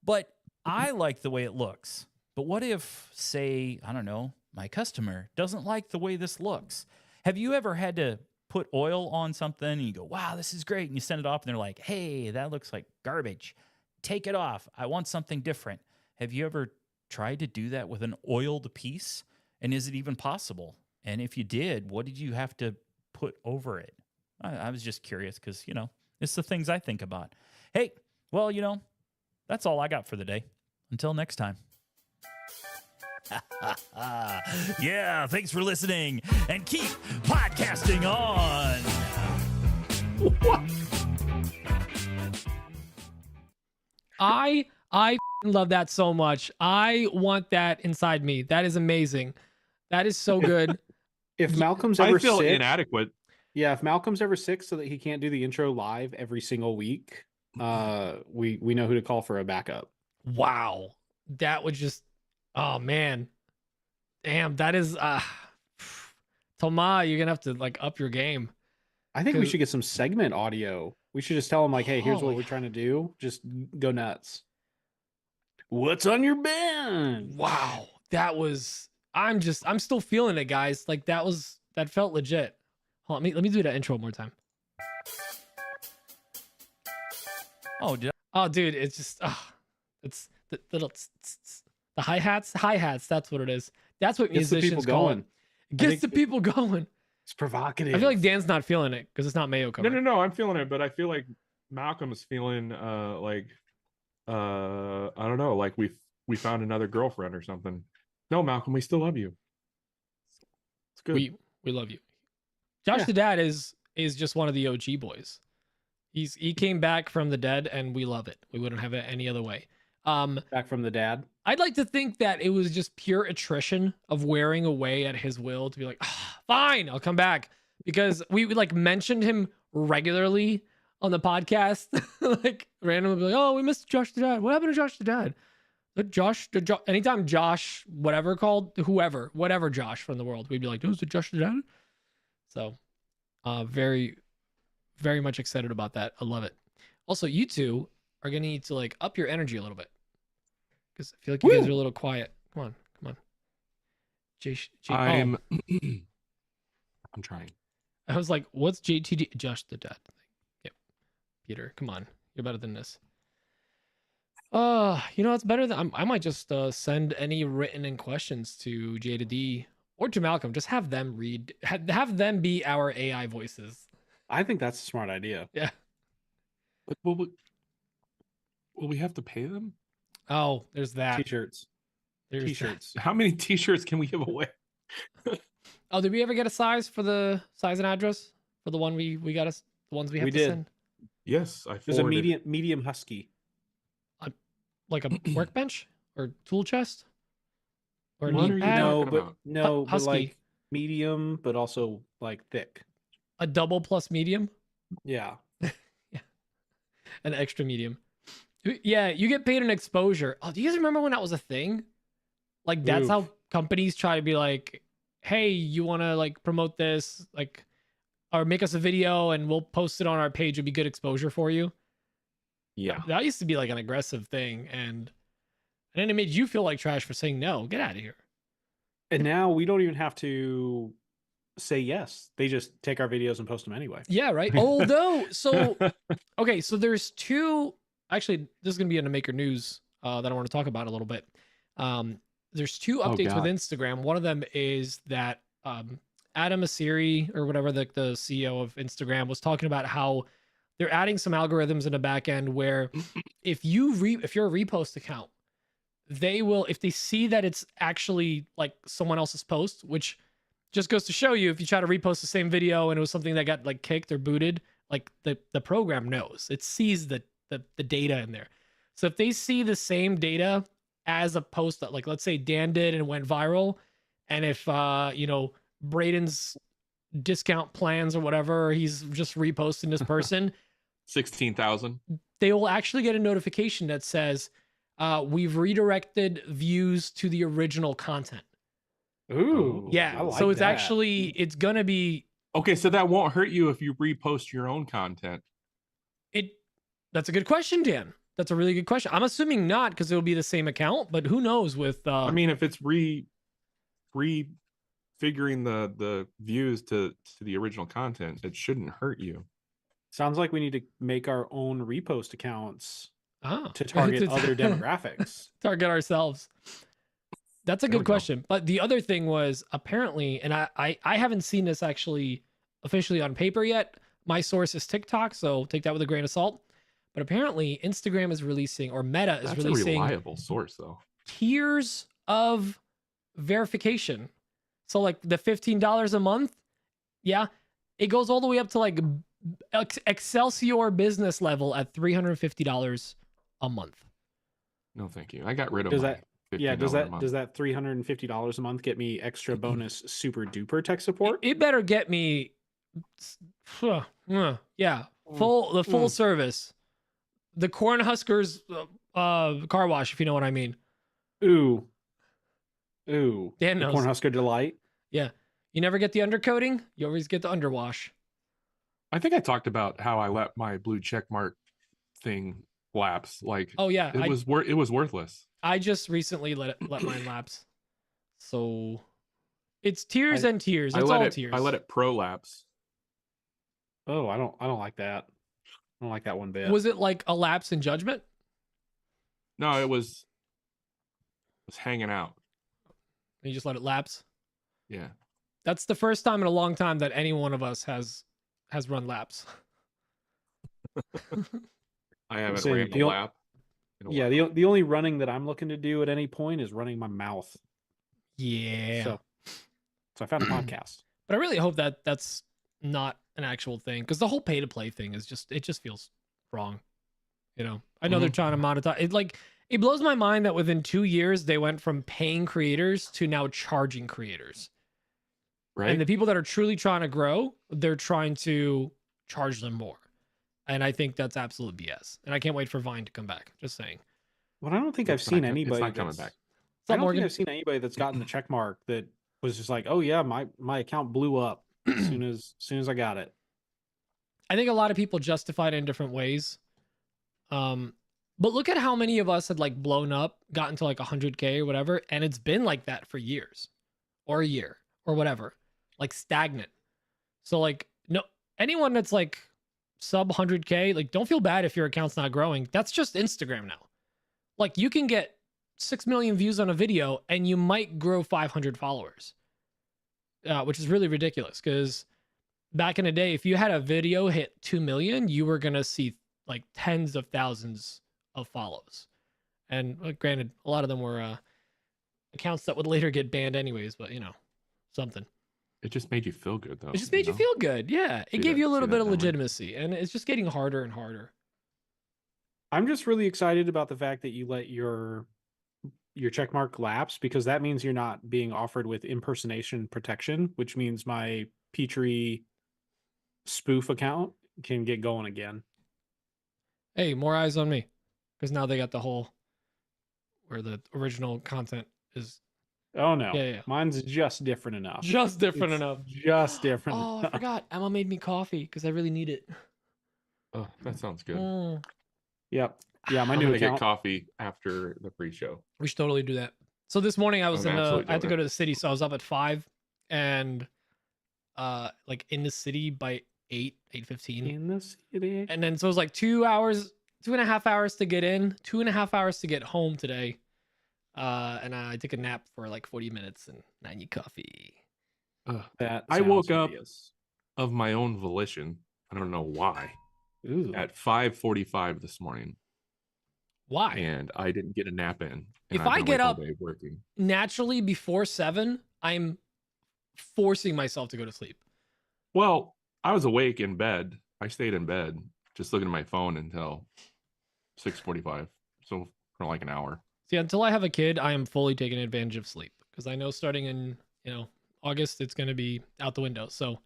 But I like the way it looks. But what if, say, I don't know, my customer doesn't like the way this looks? Have you ever had to put oil on something and you go, wow, this is great, and you send it off, and they're like, hey, that looks like garbage. Take it off. I want something different. Have you ever tried to do that with an oiled piece? And is it even possible? And if you did, what did you have to put over it? I was just curious because, you know, it's the things I think about. Hey, well, you know, that's all I got for the day. Until next time. Yeah, thanks for listening and keep podcasting on. I love that so much. I want that inside me. That is amazing. That is so good. If Malcolm's I ever feel sick, inadequate. yeah, if Malcolm's ever sick so that he can't do the intro live every single week, we know who to call for a backup. Wow. That would just, oh man. Damn, that is Toma, you're gonna have to like up your game. I think we 'Cause- should get some segment audio. We should just tell him like, hey, here's what Holy- we're trying to do. Just go nuts. What's on your bench? Wow. That was I'm still feeling it, guys. Like that felt legit. Hold on, let me do that intro one more time. Oh, did Oh, dude, it's just it's the little the hi-hats, that's what it is. That's what Gets the people musicians call it. going. It gets think the people going. It's provocative. I feel like Dan's not feeling it because it's not Mayo covered. No, I'm feeling it, but I feel like Malcolm's feeling like I don't know, like we found another girlfriend or something. No, Malcolm, we still love you. It's good. We love you. Josh the Dad is just one of the OG boys. He came back from the dead and we love it. We wouldn't have it any other way. back from the dad. I'd like to think that it was just pure attrition of wearing away at his will to be like, fine, I'll come back. Because we like mentioned him regularly on the podcast. Like randomly be like, oh, we missed Josh the Dad. What happened to Josh the Dad? Anytime Josh, whatever Josh from the world, we'd be like, who's the Josh the Dad? So very, very much excited about that. I love it. Also, you two are gonna need to like up your energy a little bit. Because I feel like you guys are a little quiet. Come on. I'm trying. I was like, what's JTD? Josh the Dad. Yep. Peter, come on. You're better than this. You know, it's better than I might just send any written in questions to J to D or to Malcolm. Just have them read, have them be our AI voices. I think that's a smart idea. Yeah. But will we have to pay them? Oh, there's that. T-shirts. There's that. T-shirts. How many T-shirts can we give away? Oh, did we ever get a size for the size and address for the one we got us? The ones we have We to did. send? Yes, I There's a forwarded. medium husky. Like a workbench or tool chest? Or a What knee are you pad? talking No, but about? no, but Husky. like medium, but also like thick. A double plus medium? Yeah. An extra medium. Yeah, you get paid an exposure. Oh, do you guys remember when that was a thing? Like that's Oof. how companies try to be like, hey, you want to like promote this, like, or make us a video and we'll post it on our page. It'd be good exposure for you. Yeah. That used to be like an aggressive thing, and then it made you feel like trash for saying no. Get out of here. And now we don't even have to say yes. They just take our videos and post them anyway. Yeah, right. Although, so okay, so there's two. Actually, this is gonna be in the Maker News that I want to talk about a little bit. There's two updates with God. Instagram. One of them is that Adam Asiri or whatever the CEO of Instagram was talking about how they're adding some algorithms in the back end where if you're a repost account, they will, if they see that it's actually like someone else's post, which just goes to show you if you try to repost the same video and it was something that got like kicked or booted, like the program knows. It sees the data in there. So if they see the same data as a post that, like, let's say Dan did and went viral, and if you know, Braden's discount plans or whatever, he's just reposting this person, 16,000. they will actually get a notification that says we've redirected views to the original content. Ooh, Yeah, I like so it's that. actually, it's gonna be Okay, so that won't hurt you if you repost your own content. That's a good question, Dan. That's a really good question. I'm assuming not, because it'll be the same account, but who knows with I mean, if it's refiguring the views to the original content, it shouldn't hurt you. Sounds like we need to make our own repost accounts Ah, to target other demographics. target ourselves. That's a There good we go. question. But the other thing was, apparently, and I haven't seen this actually officially on paper yet. My source is TikTok, so take that with a grain of salt. But apparently Instagram is releasing, or Meta is That's a releasing, reliable source, though. tiers of verification. So like the $15 a month, yeah, it goes all the way up to like Excelsior business level at $350 a month. No, thank you. I got rid of Does my that Yeah, does $15 a that month. does that $350 a month get me extra bonus super duper tech support? It better get me, yeah, the full service, the Cornhuskers car wash, if you know what I mean. Ooh, Dan the knows. Cornhusker delight. Yeah, you never get the undercoating. You always get the underwash. I think I talked about how I let my blue check mark thing lapse. Like, Oh yeah, it was worthless. I just recently let mine lapse. So it's tiers and tiers. It's all tiers. I let it prolapse. Oh, I don't like that. I don't like that one bit. Was it like a lapse in judgment? No, it was hanging out. And you just let it lapse? Yeah. That's the first time in a long time that any one of us has run laps. I haven't saying ran the a o- lap. in a Yeah, while. the only running that I'm looking to do at any point is running my mouth. Yeah. So I found a podcast. But I really hope that that's not an actual thing, because the whole pay to play thing is just, it just feels wrong. You know, I know they're trying to monetize it. Like, it blows my mind that within 2 years they went from paying creators to now charging creators. Right. And the people that are truly trying to grow, they're trying to charge them more. And I think that's absolute BS. And I can't wait for Vine to come back. Just saying. Well, I don't think I've It's not seen co- anybody. It's not coming that's- back. What's I up, don't Morgan? think I've seen anybody that's gotten the check mark that was just like, oh yeah, my account blew up as soon as I got it. I think a lot of people justified it in different ways. But look at how many of us had like blown up, gotten to like 100K or whatever, and it's been like that for years or a year or whatever, like stagnant. So like, no, anyone that's like sub 100K, like, don't feel bad if your account's not growing. That's just Instagram now. Like, you can get 6 million views on a video and you might grow 500 followers, which is really ridiculous, because back in the day, if you had a video hit 2 million, you were going to see like tens of thousands of follows. And granted, a lot of them were accounts that would later get banned anyways, but you know, something. It just made you feel good, though. It just made you feel good. Yeah. It See gave that- you a see little that bit of number? legitimacy, and it's just getting harder and harder. I'm just really excited about the fact that you let your check mark lapse, because that means you're not being offered with impersonation protection, which means my Petri spoof account can get going again. Hey, more eyes on me, because now they got the whole where the original content is Oh no, Yeah. mine's just different enough. just different It's enough. Just different. Oh, I enough. forgot. Emma made me coffee because I really need it. Oh, that sounds good. Yep. Yeah, my I'm new gonna get account. coffee after the pre-show. We should totally do that. So this morning I was I'm in absolutely I had to doing go it. to the city, so I was up at 5 and like in the city by 8:15. In the city. And then so it was like 2.5 hours to get in, 2.5 hours to get home today. And I took a nap for like 40 minutes and now I need coffee. That I sounds woke up hideous. of my own volition. I don't know why. Ooh. At 5:45 this morning, Why? and I didn't get a nap in. And If I've I been get awake all up- day working. Naturally before 7, I'm forcing myself to go to sleep. Well, I was awake in bed. I stayed in bed, just looking at my phone until 6:45. So for like an hour. See, until I have a kid, I am fully taking advantage of sleep because I know starting in, August, it's going to be out the window. So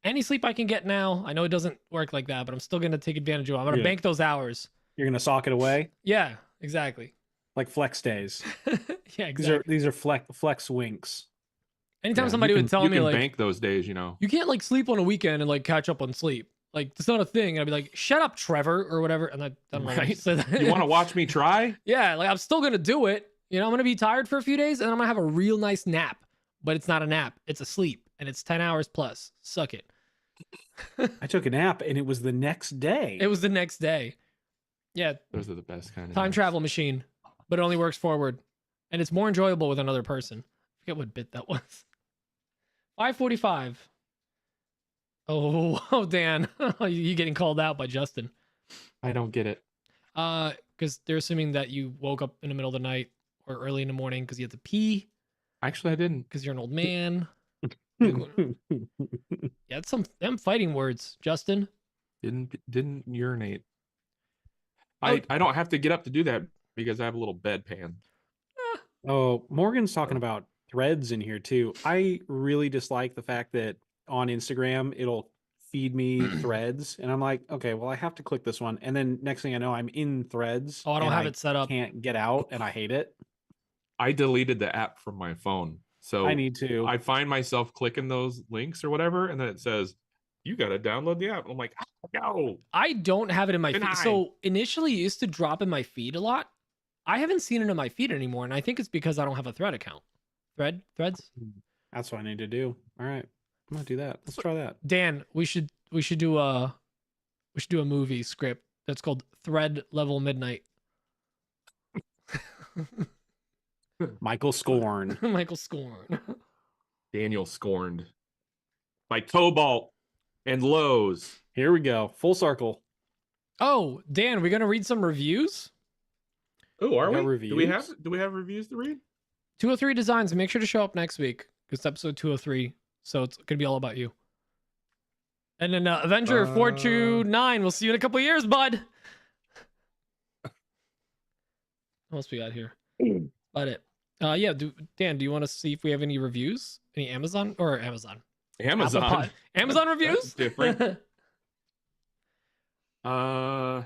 any sleep I can get now, I know it doesn't work like that, but I'm still going to take advantage of it. I'm going to Yeah. bank those hours. You're gonna sock it away Yeah, exactly. like flex days. Yeah, exactly. These are flex winks. Anytime Yeah, somebody would tell you me can like, bank those days, you know. you can't like sleep on a weekend and like catch up on sleep. Like it's not a thing. And I'd be like, shut up, Trevor, or whatever. And I don't know why I Right? said that. You want to watch me try? Yeah, like I'm still gonna do it. I'm gonna be tired for a few days and I'm gonna have a real nice nap. But it's not a nap, it's a sleep, and it's 10 hours plus. Suck it. I took a nap and it was the next day. It was the next day. Yeah, Those are the best kind of time naps. travel machine, but it only works forward. And it's more enjoyable with another person. I forget what bit that was. 5:45. Oh, Dan. You getting called out by Justin. I don't get it. Because they're assuming that you woke up in the middle of the night or early in the morning because you had to pee, Actually, I didn't. because you're an old man. Yeah, it's them fighting words, Justin. Didn't urinate. Oh. I don't have to get up to do that because I have a little bedpan. Oh, Morgan's talking about threads in here too. I really dislike the fact that on Instagram it'll feed me threads, and I'm like, okay, well I have to click this one, and then next thing I know I'm in threads. Oh, I don't and have it set up. Can't get out, and I hate it. I deleted the app from my phone, so I need to. I find myself clicking those links or whatever, and then it says, "You got to download the app." I'm like, no. I don't have it in my feed. Denied. So initially it used to drop in my feed a lot. I haven't seen it in my feed anymore, and I think it's because I don't have a thread account. Threads? That's what I need to do. All right, I'm gonna do that. Let's try that. Dan, we should do a movie script that's called Thread Level Midnight. Michael Scorn. Michael Scorn. Daniel scorned by Cobalt and Lowe's. Here we go. Full circle. Oh, Dan, we're gonna read some reviews. Oh, are We we? got Do we have reviews to read? 203 Designs. Make sure to show up next week because it's episode 203. So it's gonna be all about you. And then Avenger 429. We'll see you in a couple of years, bud. What else we got here? About it. Yeah, Dan, do you want to see if we have any reviews? Any Amazon? Amazon. Amazon reviews? That's different. I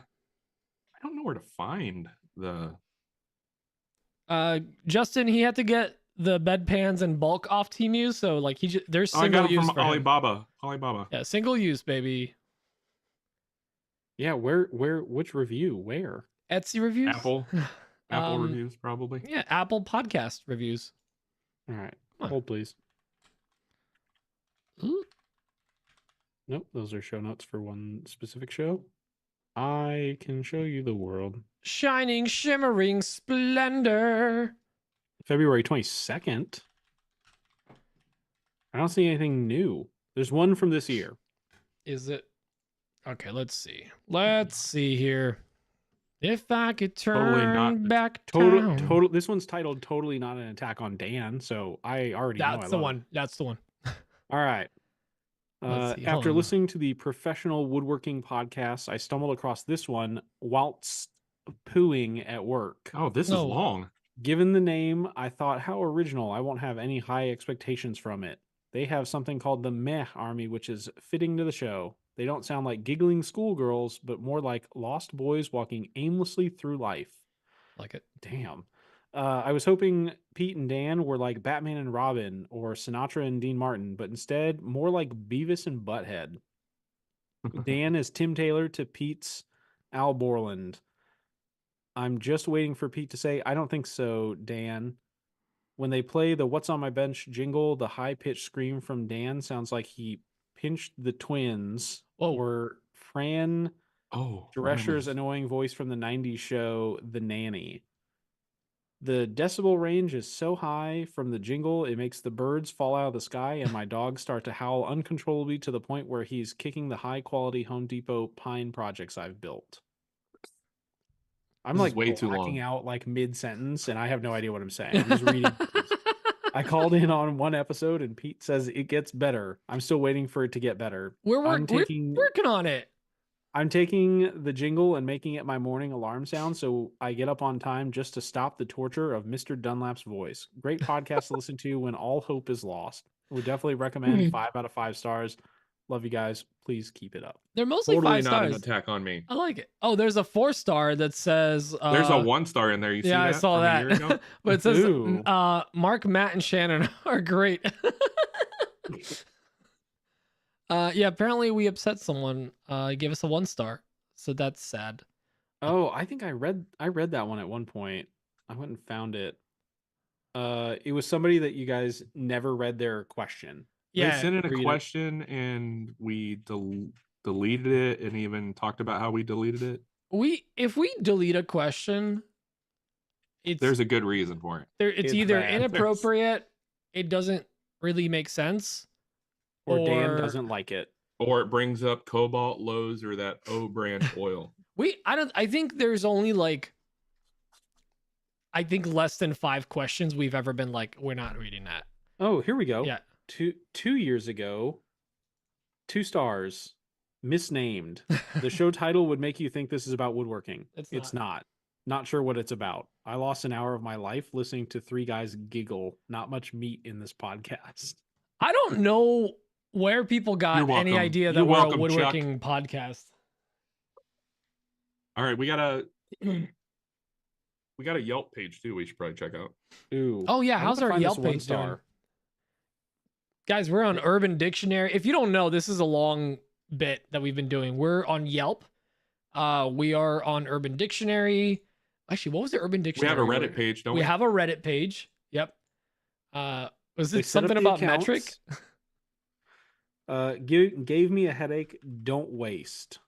don't know where to find the. Justin, he had to get the bedpans and bulk off Temu, so like there's I single got use them from for him. Alibaba. Yeah, single use, baby. Yeah, which review? Where? Etsy reviews. Apple reviews probably. Yeah, Apple podcast reviews. All right, Come on. hold please. Ooh. Nope, those are show notes for one specific show. I can show you the world. Shining, shimmering splendor. February 22nd. I don't see anything new. There's one from this year. Is it? Okay, let's see. Let's see here. If I could Totally turn not- back Total. time. This one's titled "Totally Not an Attack on Dan," so I already know. That's I the love one. it. That's the one. All right. Let's see, hold After on. listening to the professional woodworking podcast, I stumbled across this one whilst pooing at work. Oh, this No. is long. Given the name, I thought, how original. I won't have any high expectations from it. They have something called the Meh Army, which is fitting to the show. They don't sound like giggling schoolgirls, but more like lost boys walking aimlessly through life. Like it. Damn. I was hoping Pete and Dan were like Batman and Robin or Sinatra and Dean Martin, but instead more like Beavis and Butthead. Dan is Tim Taylor to Pete's Al Borland. I'm just waiting for Pete to say, I don't think so, Dan. When they play the What's on My Bench jingle, the high-pitched scream from Dan sounds like he pinched the twins. Or Fran Drescher's annoying voice from the 90s show, The Nanny. The decibel range is so high from the jingle, it makes the birds fall out of the sky and my dogs start to howl uncontrollably to the point where he's kicking the high-quality Home Depot pine projects I've built. I'm This is like way too blacking long. out like mid-sentence, and I have no idea what I'm saying. I'm just reading. I called in on one episode, and Pete says it gets better. I'm still waiting for it to get better. We're working on it. I'm taking the jingle and making it my morning alarm sound so I get up on time just to stop the torture of Mr. Dunlap's voice. Great podcast to listen to when all hope is lost. Would definitely recommend 5 out of 5 stars. Love you guys. Please keep it up. They're mostly Totally 5 not stars. an attack on me. I like it. Oh, there's a 4-star that says There's a 1-star in there. You see yeah, that? I saw from a that. year ago? But it says Ooh. Mark, Matt, and Shannon are great. Yeah, apparently we upset someone. Gave us a 1-star. So that's sad. Oh, I think I read that one at one point. I went and found it. It was somebody that you guys never read their question. Yeah. They sent in a read it. question and we deleted it and even talked about how we deleted it. If we delete a question, There's a good reason for it. It's it's either bad. inappropriate, it doesn't really make sense, Or Dan doesn't like it. Or it brings up Cobalt, Lowe's, or that O brand oil. I think there's only like less than 5 questions we've ever been like, we're not reading that. Oh, here we go. Yeah. 2 years ago, 2 stars, misnamed. The show title would make you think this is about woodworking. It's not. Not sure what it's about. I lost an hour of my life listening to 3 guys giggle. Not much meat in this podcast. I don't know where people got You're any welcome. idea that You're we're a welcome, woodworking podcast. All right, we got a Yelp page too. We should probably check out. Ooh. Oh yeah, I how's wanna our find this Yelp one page doing? star. Guys, we're on Urban Dictionary. If you don't know, this is a long bit that we've been doing. We're on Yelp. We are on Urban Dictionary. Actually, what was the Urban We Dictionary? have a Reddit page, don't we? We have a Reddit page. Yep. Was They it set up something the about metric? accounts. Gave me a headache. Don't waste. ...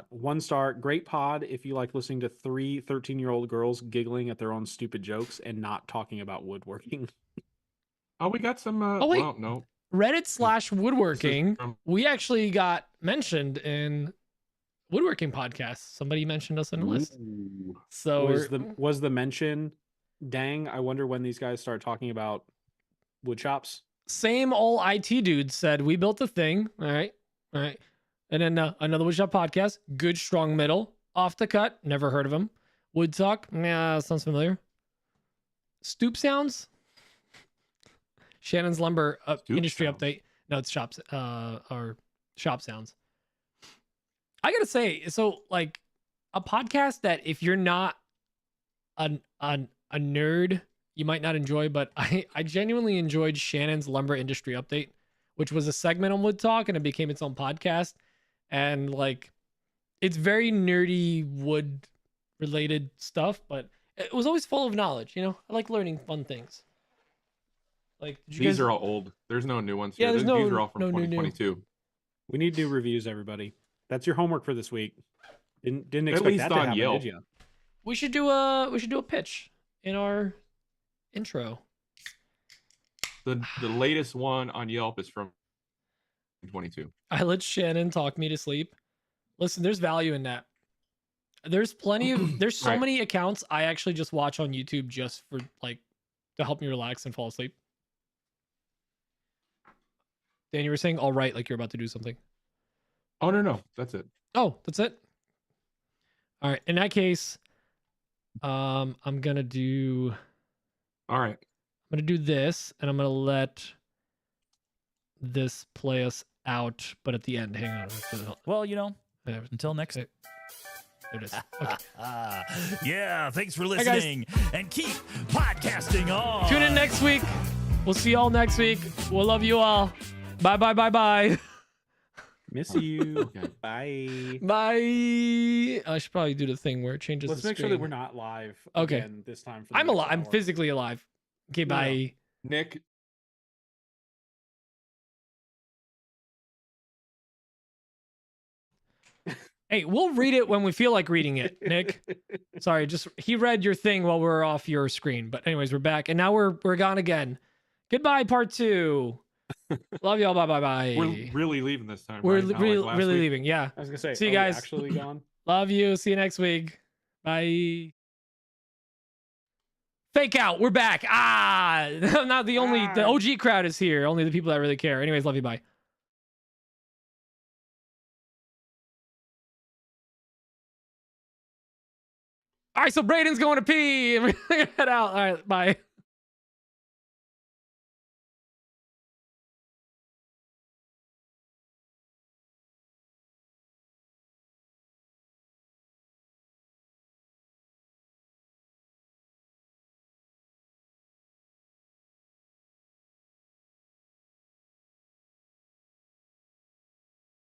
1 star. Great pod if you like listening to 3 13-year-old girls giggling at their own stupid jokes and not talking about woodworking. Oh, we got some. Oh, wait. Well, no. Reddit/woodworking. from- We actually got mentioned in woodworking podcasts. Somebody mentioned us in a list. Ooh. So Was the mention, dang, I wonder when these guys start talking about wood shops. same old IT dude said we built a thing. All right. And then another woodshop podcast, Good Strong Middle, Off the Cut, never heard of him. Wood Talk, nah, sounds familiar. Stoop Sounds, Shannon's Lumber Stoop Industry Sounds. Update. No, it's Shops or Shop Sounds. I gotta say, so like a podcast that if you're not a nerd, you might not enjoy, but I genuinely enjoyed Shannon's Lumber Industry Update, which was a segment on Wood Talk and it became its own podcast. And like, it's very nerdy wood related stuff, but it was always full of knowledge. You know, I like learning fun things. Like These are all old. There's no new ones. Yeah, Here. there's These no- are all from no new. 2022. We need new reviews, everybody. That's your homework for this week. Didn't At expect least that to on happen, Yelp. did you? we should do a pitch in our intro. The latest one on Yelp is from 2022. I let Shannon talk me to sleep. Listen, there's value in that. There's plenty of there's so Right. many accounts I actually just watch on YouTube just for like to help me relax and fall asleep. Dan, you were saying all right, like you're about to do something. Oh no, that's it. Oh, that's it. All right. In that case, I'm gonna do All right. this, and I'm gonna let this play us out, but at the end, hang on. Well, you know, There until next. there it is. Okay. Yeah, thanks for guys. listening and keep podcasting on. Tune in next week. We'll see you all next week. We'll love you all. Bye, bye, bye, bye. Miss you. Okay. Bye. Bye. I should probably do the thing where it changes Let's the make sure screen. that we're not live Okay. again this time. For the I'm next alive. I'm hour. physically alive. Okay, No, no. bye. Nick, Hey, we'll read it when we feel like reading it, Nick. Sorry, just he read your thing while we were off your screen. But anyways, we're back and now we're gone again. Goodbye, part 2. Love y'all. Bye, bye, bye. we're really leaving this time. We're right? Not like really last really week. leaving. Yeah. I was gonna say, See you are we guys. actually gone? Love you. See you next week. Bye. Fake out. We're back. Ah, not the only the OG crowd is here. Only the people that really care. Anyways, love you. Bye. All right, so Braden's going to pee. We're gonna head out. All right, bye.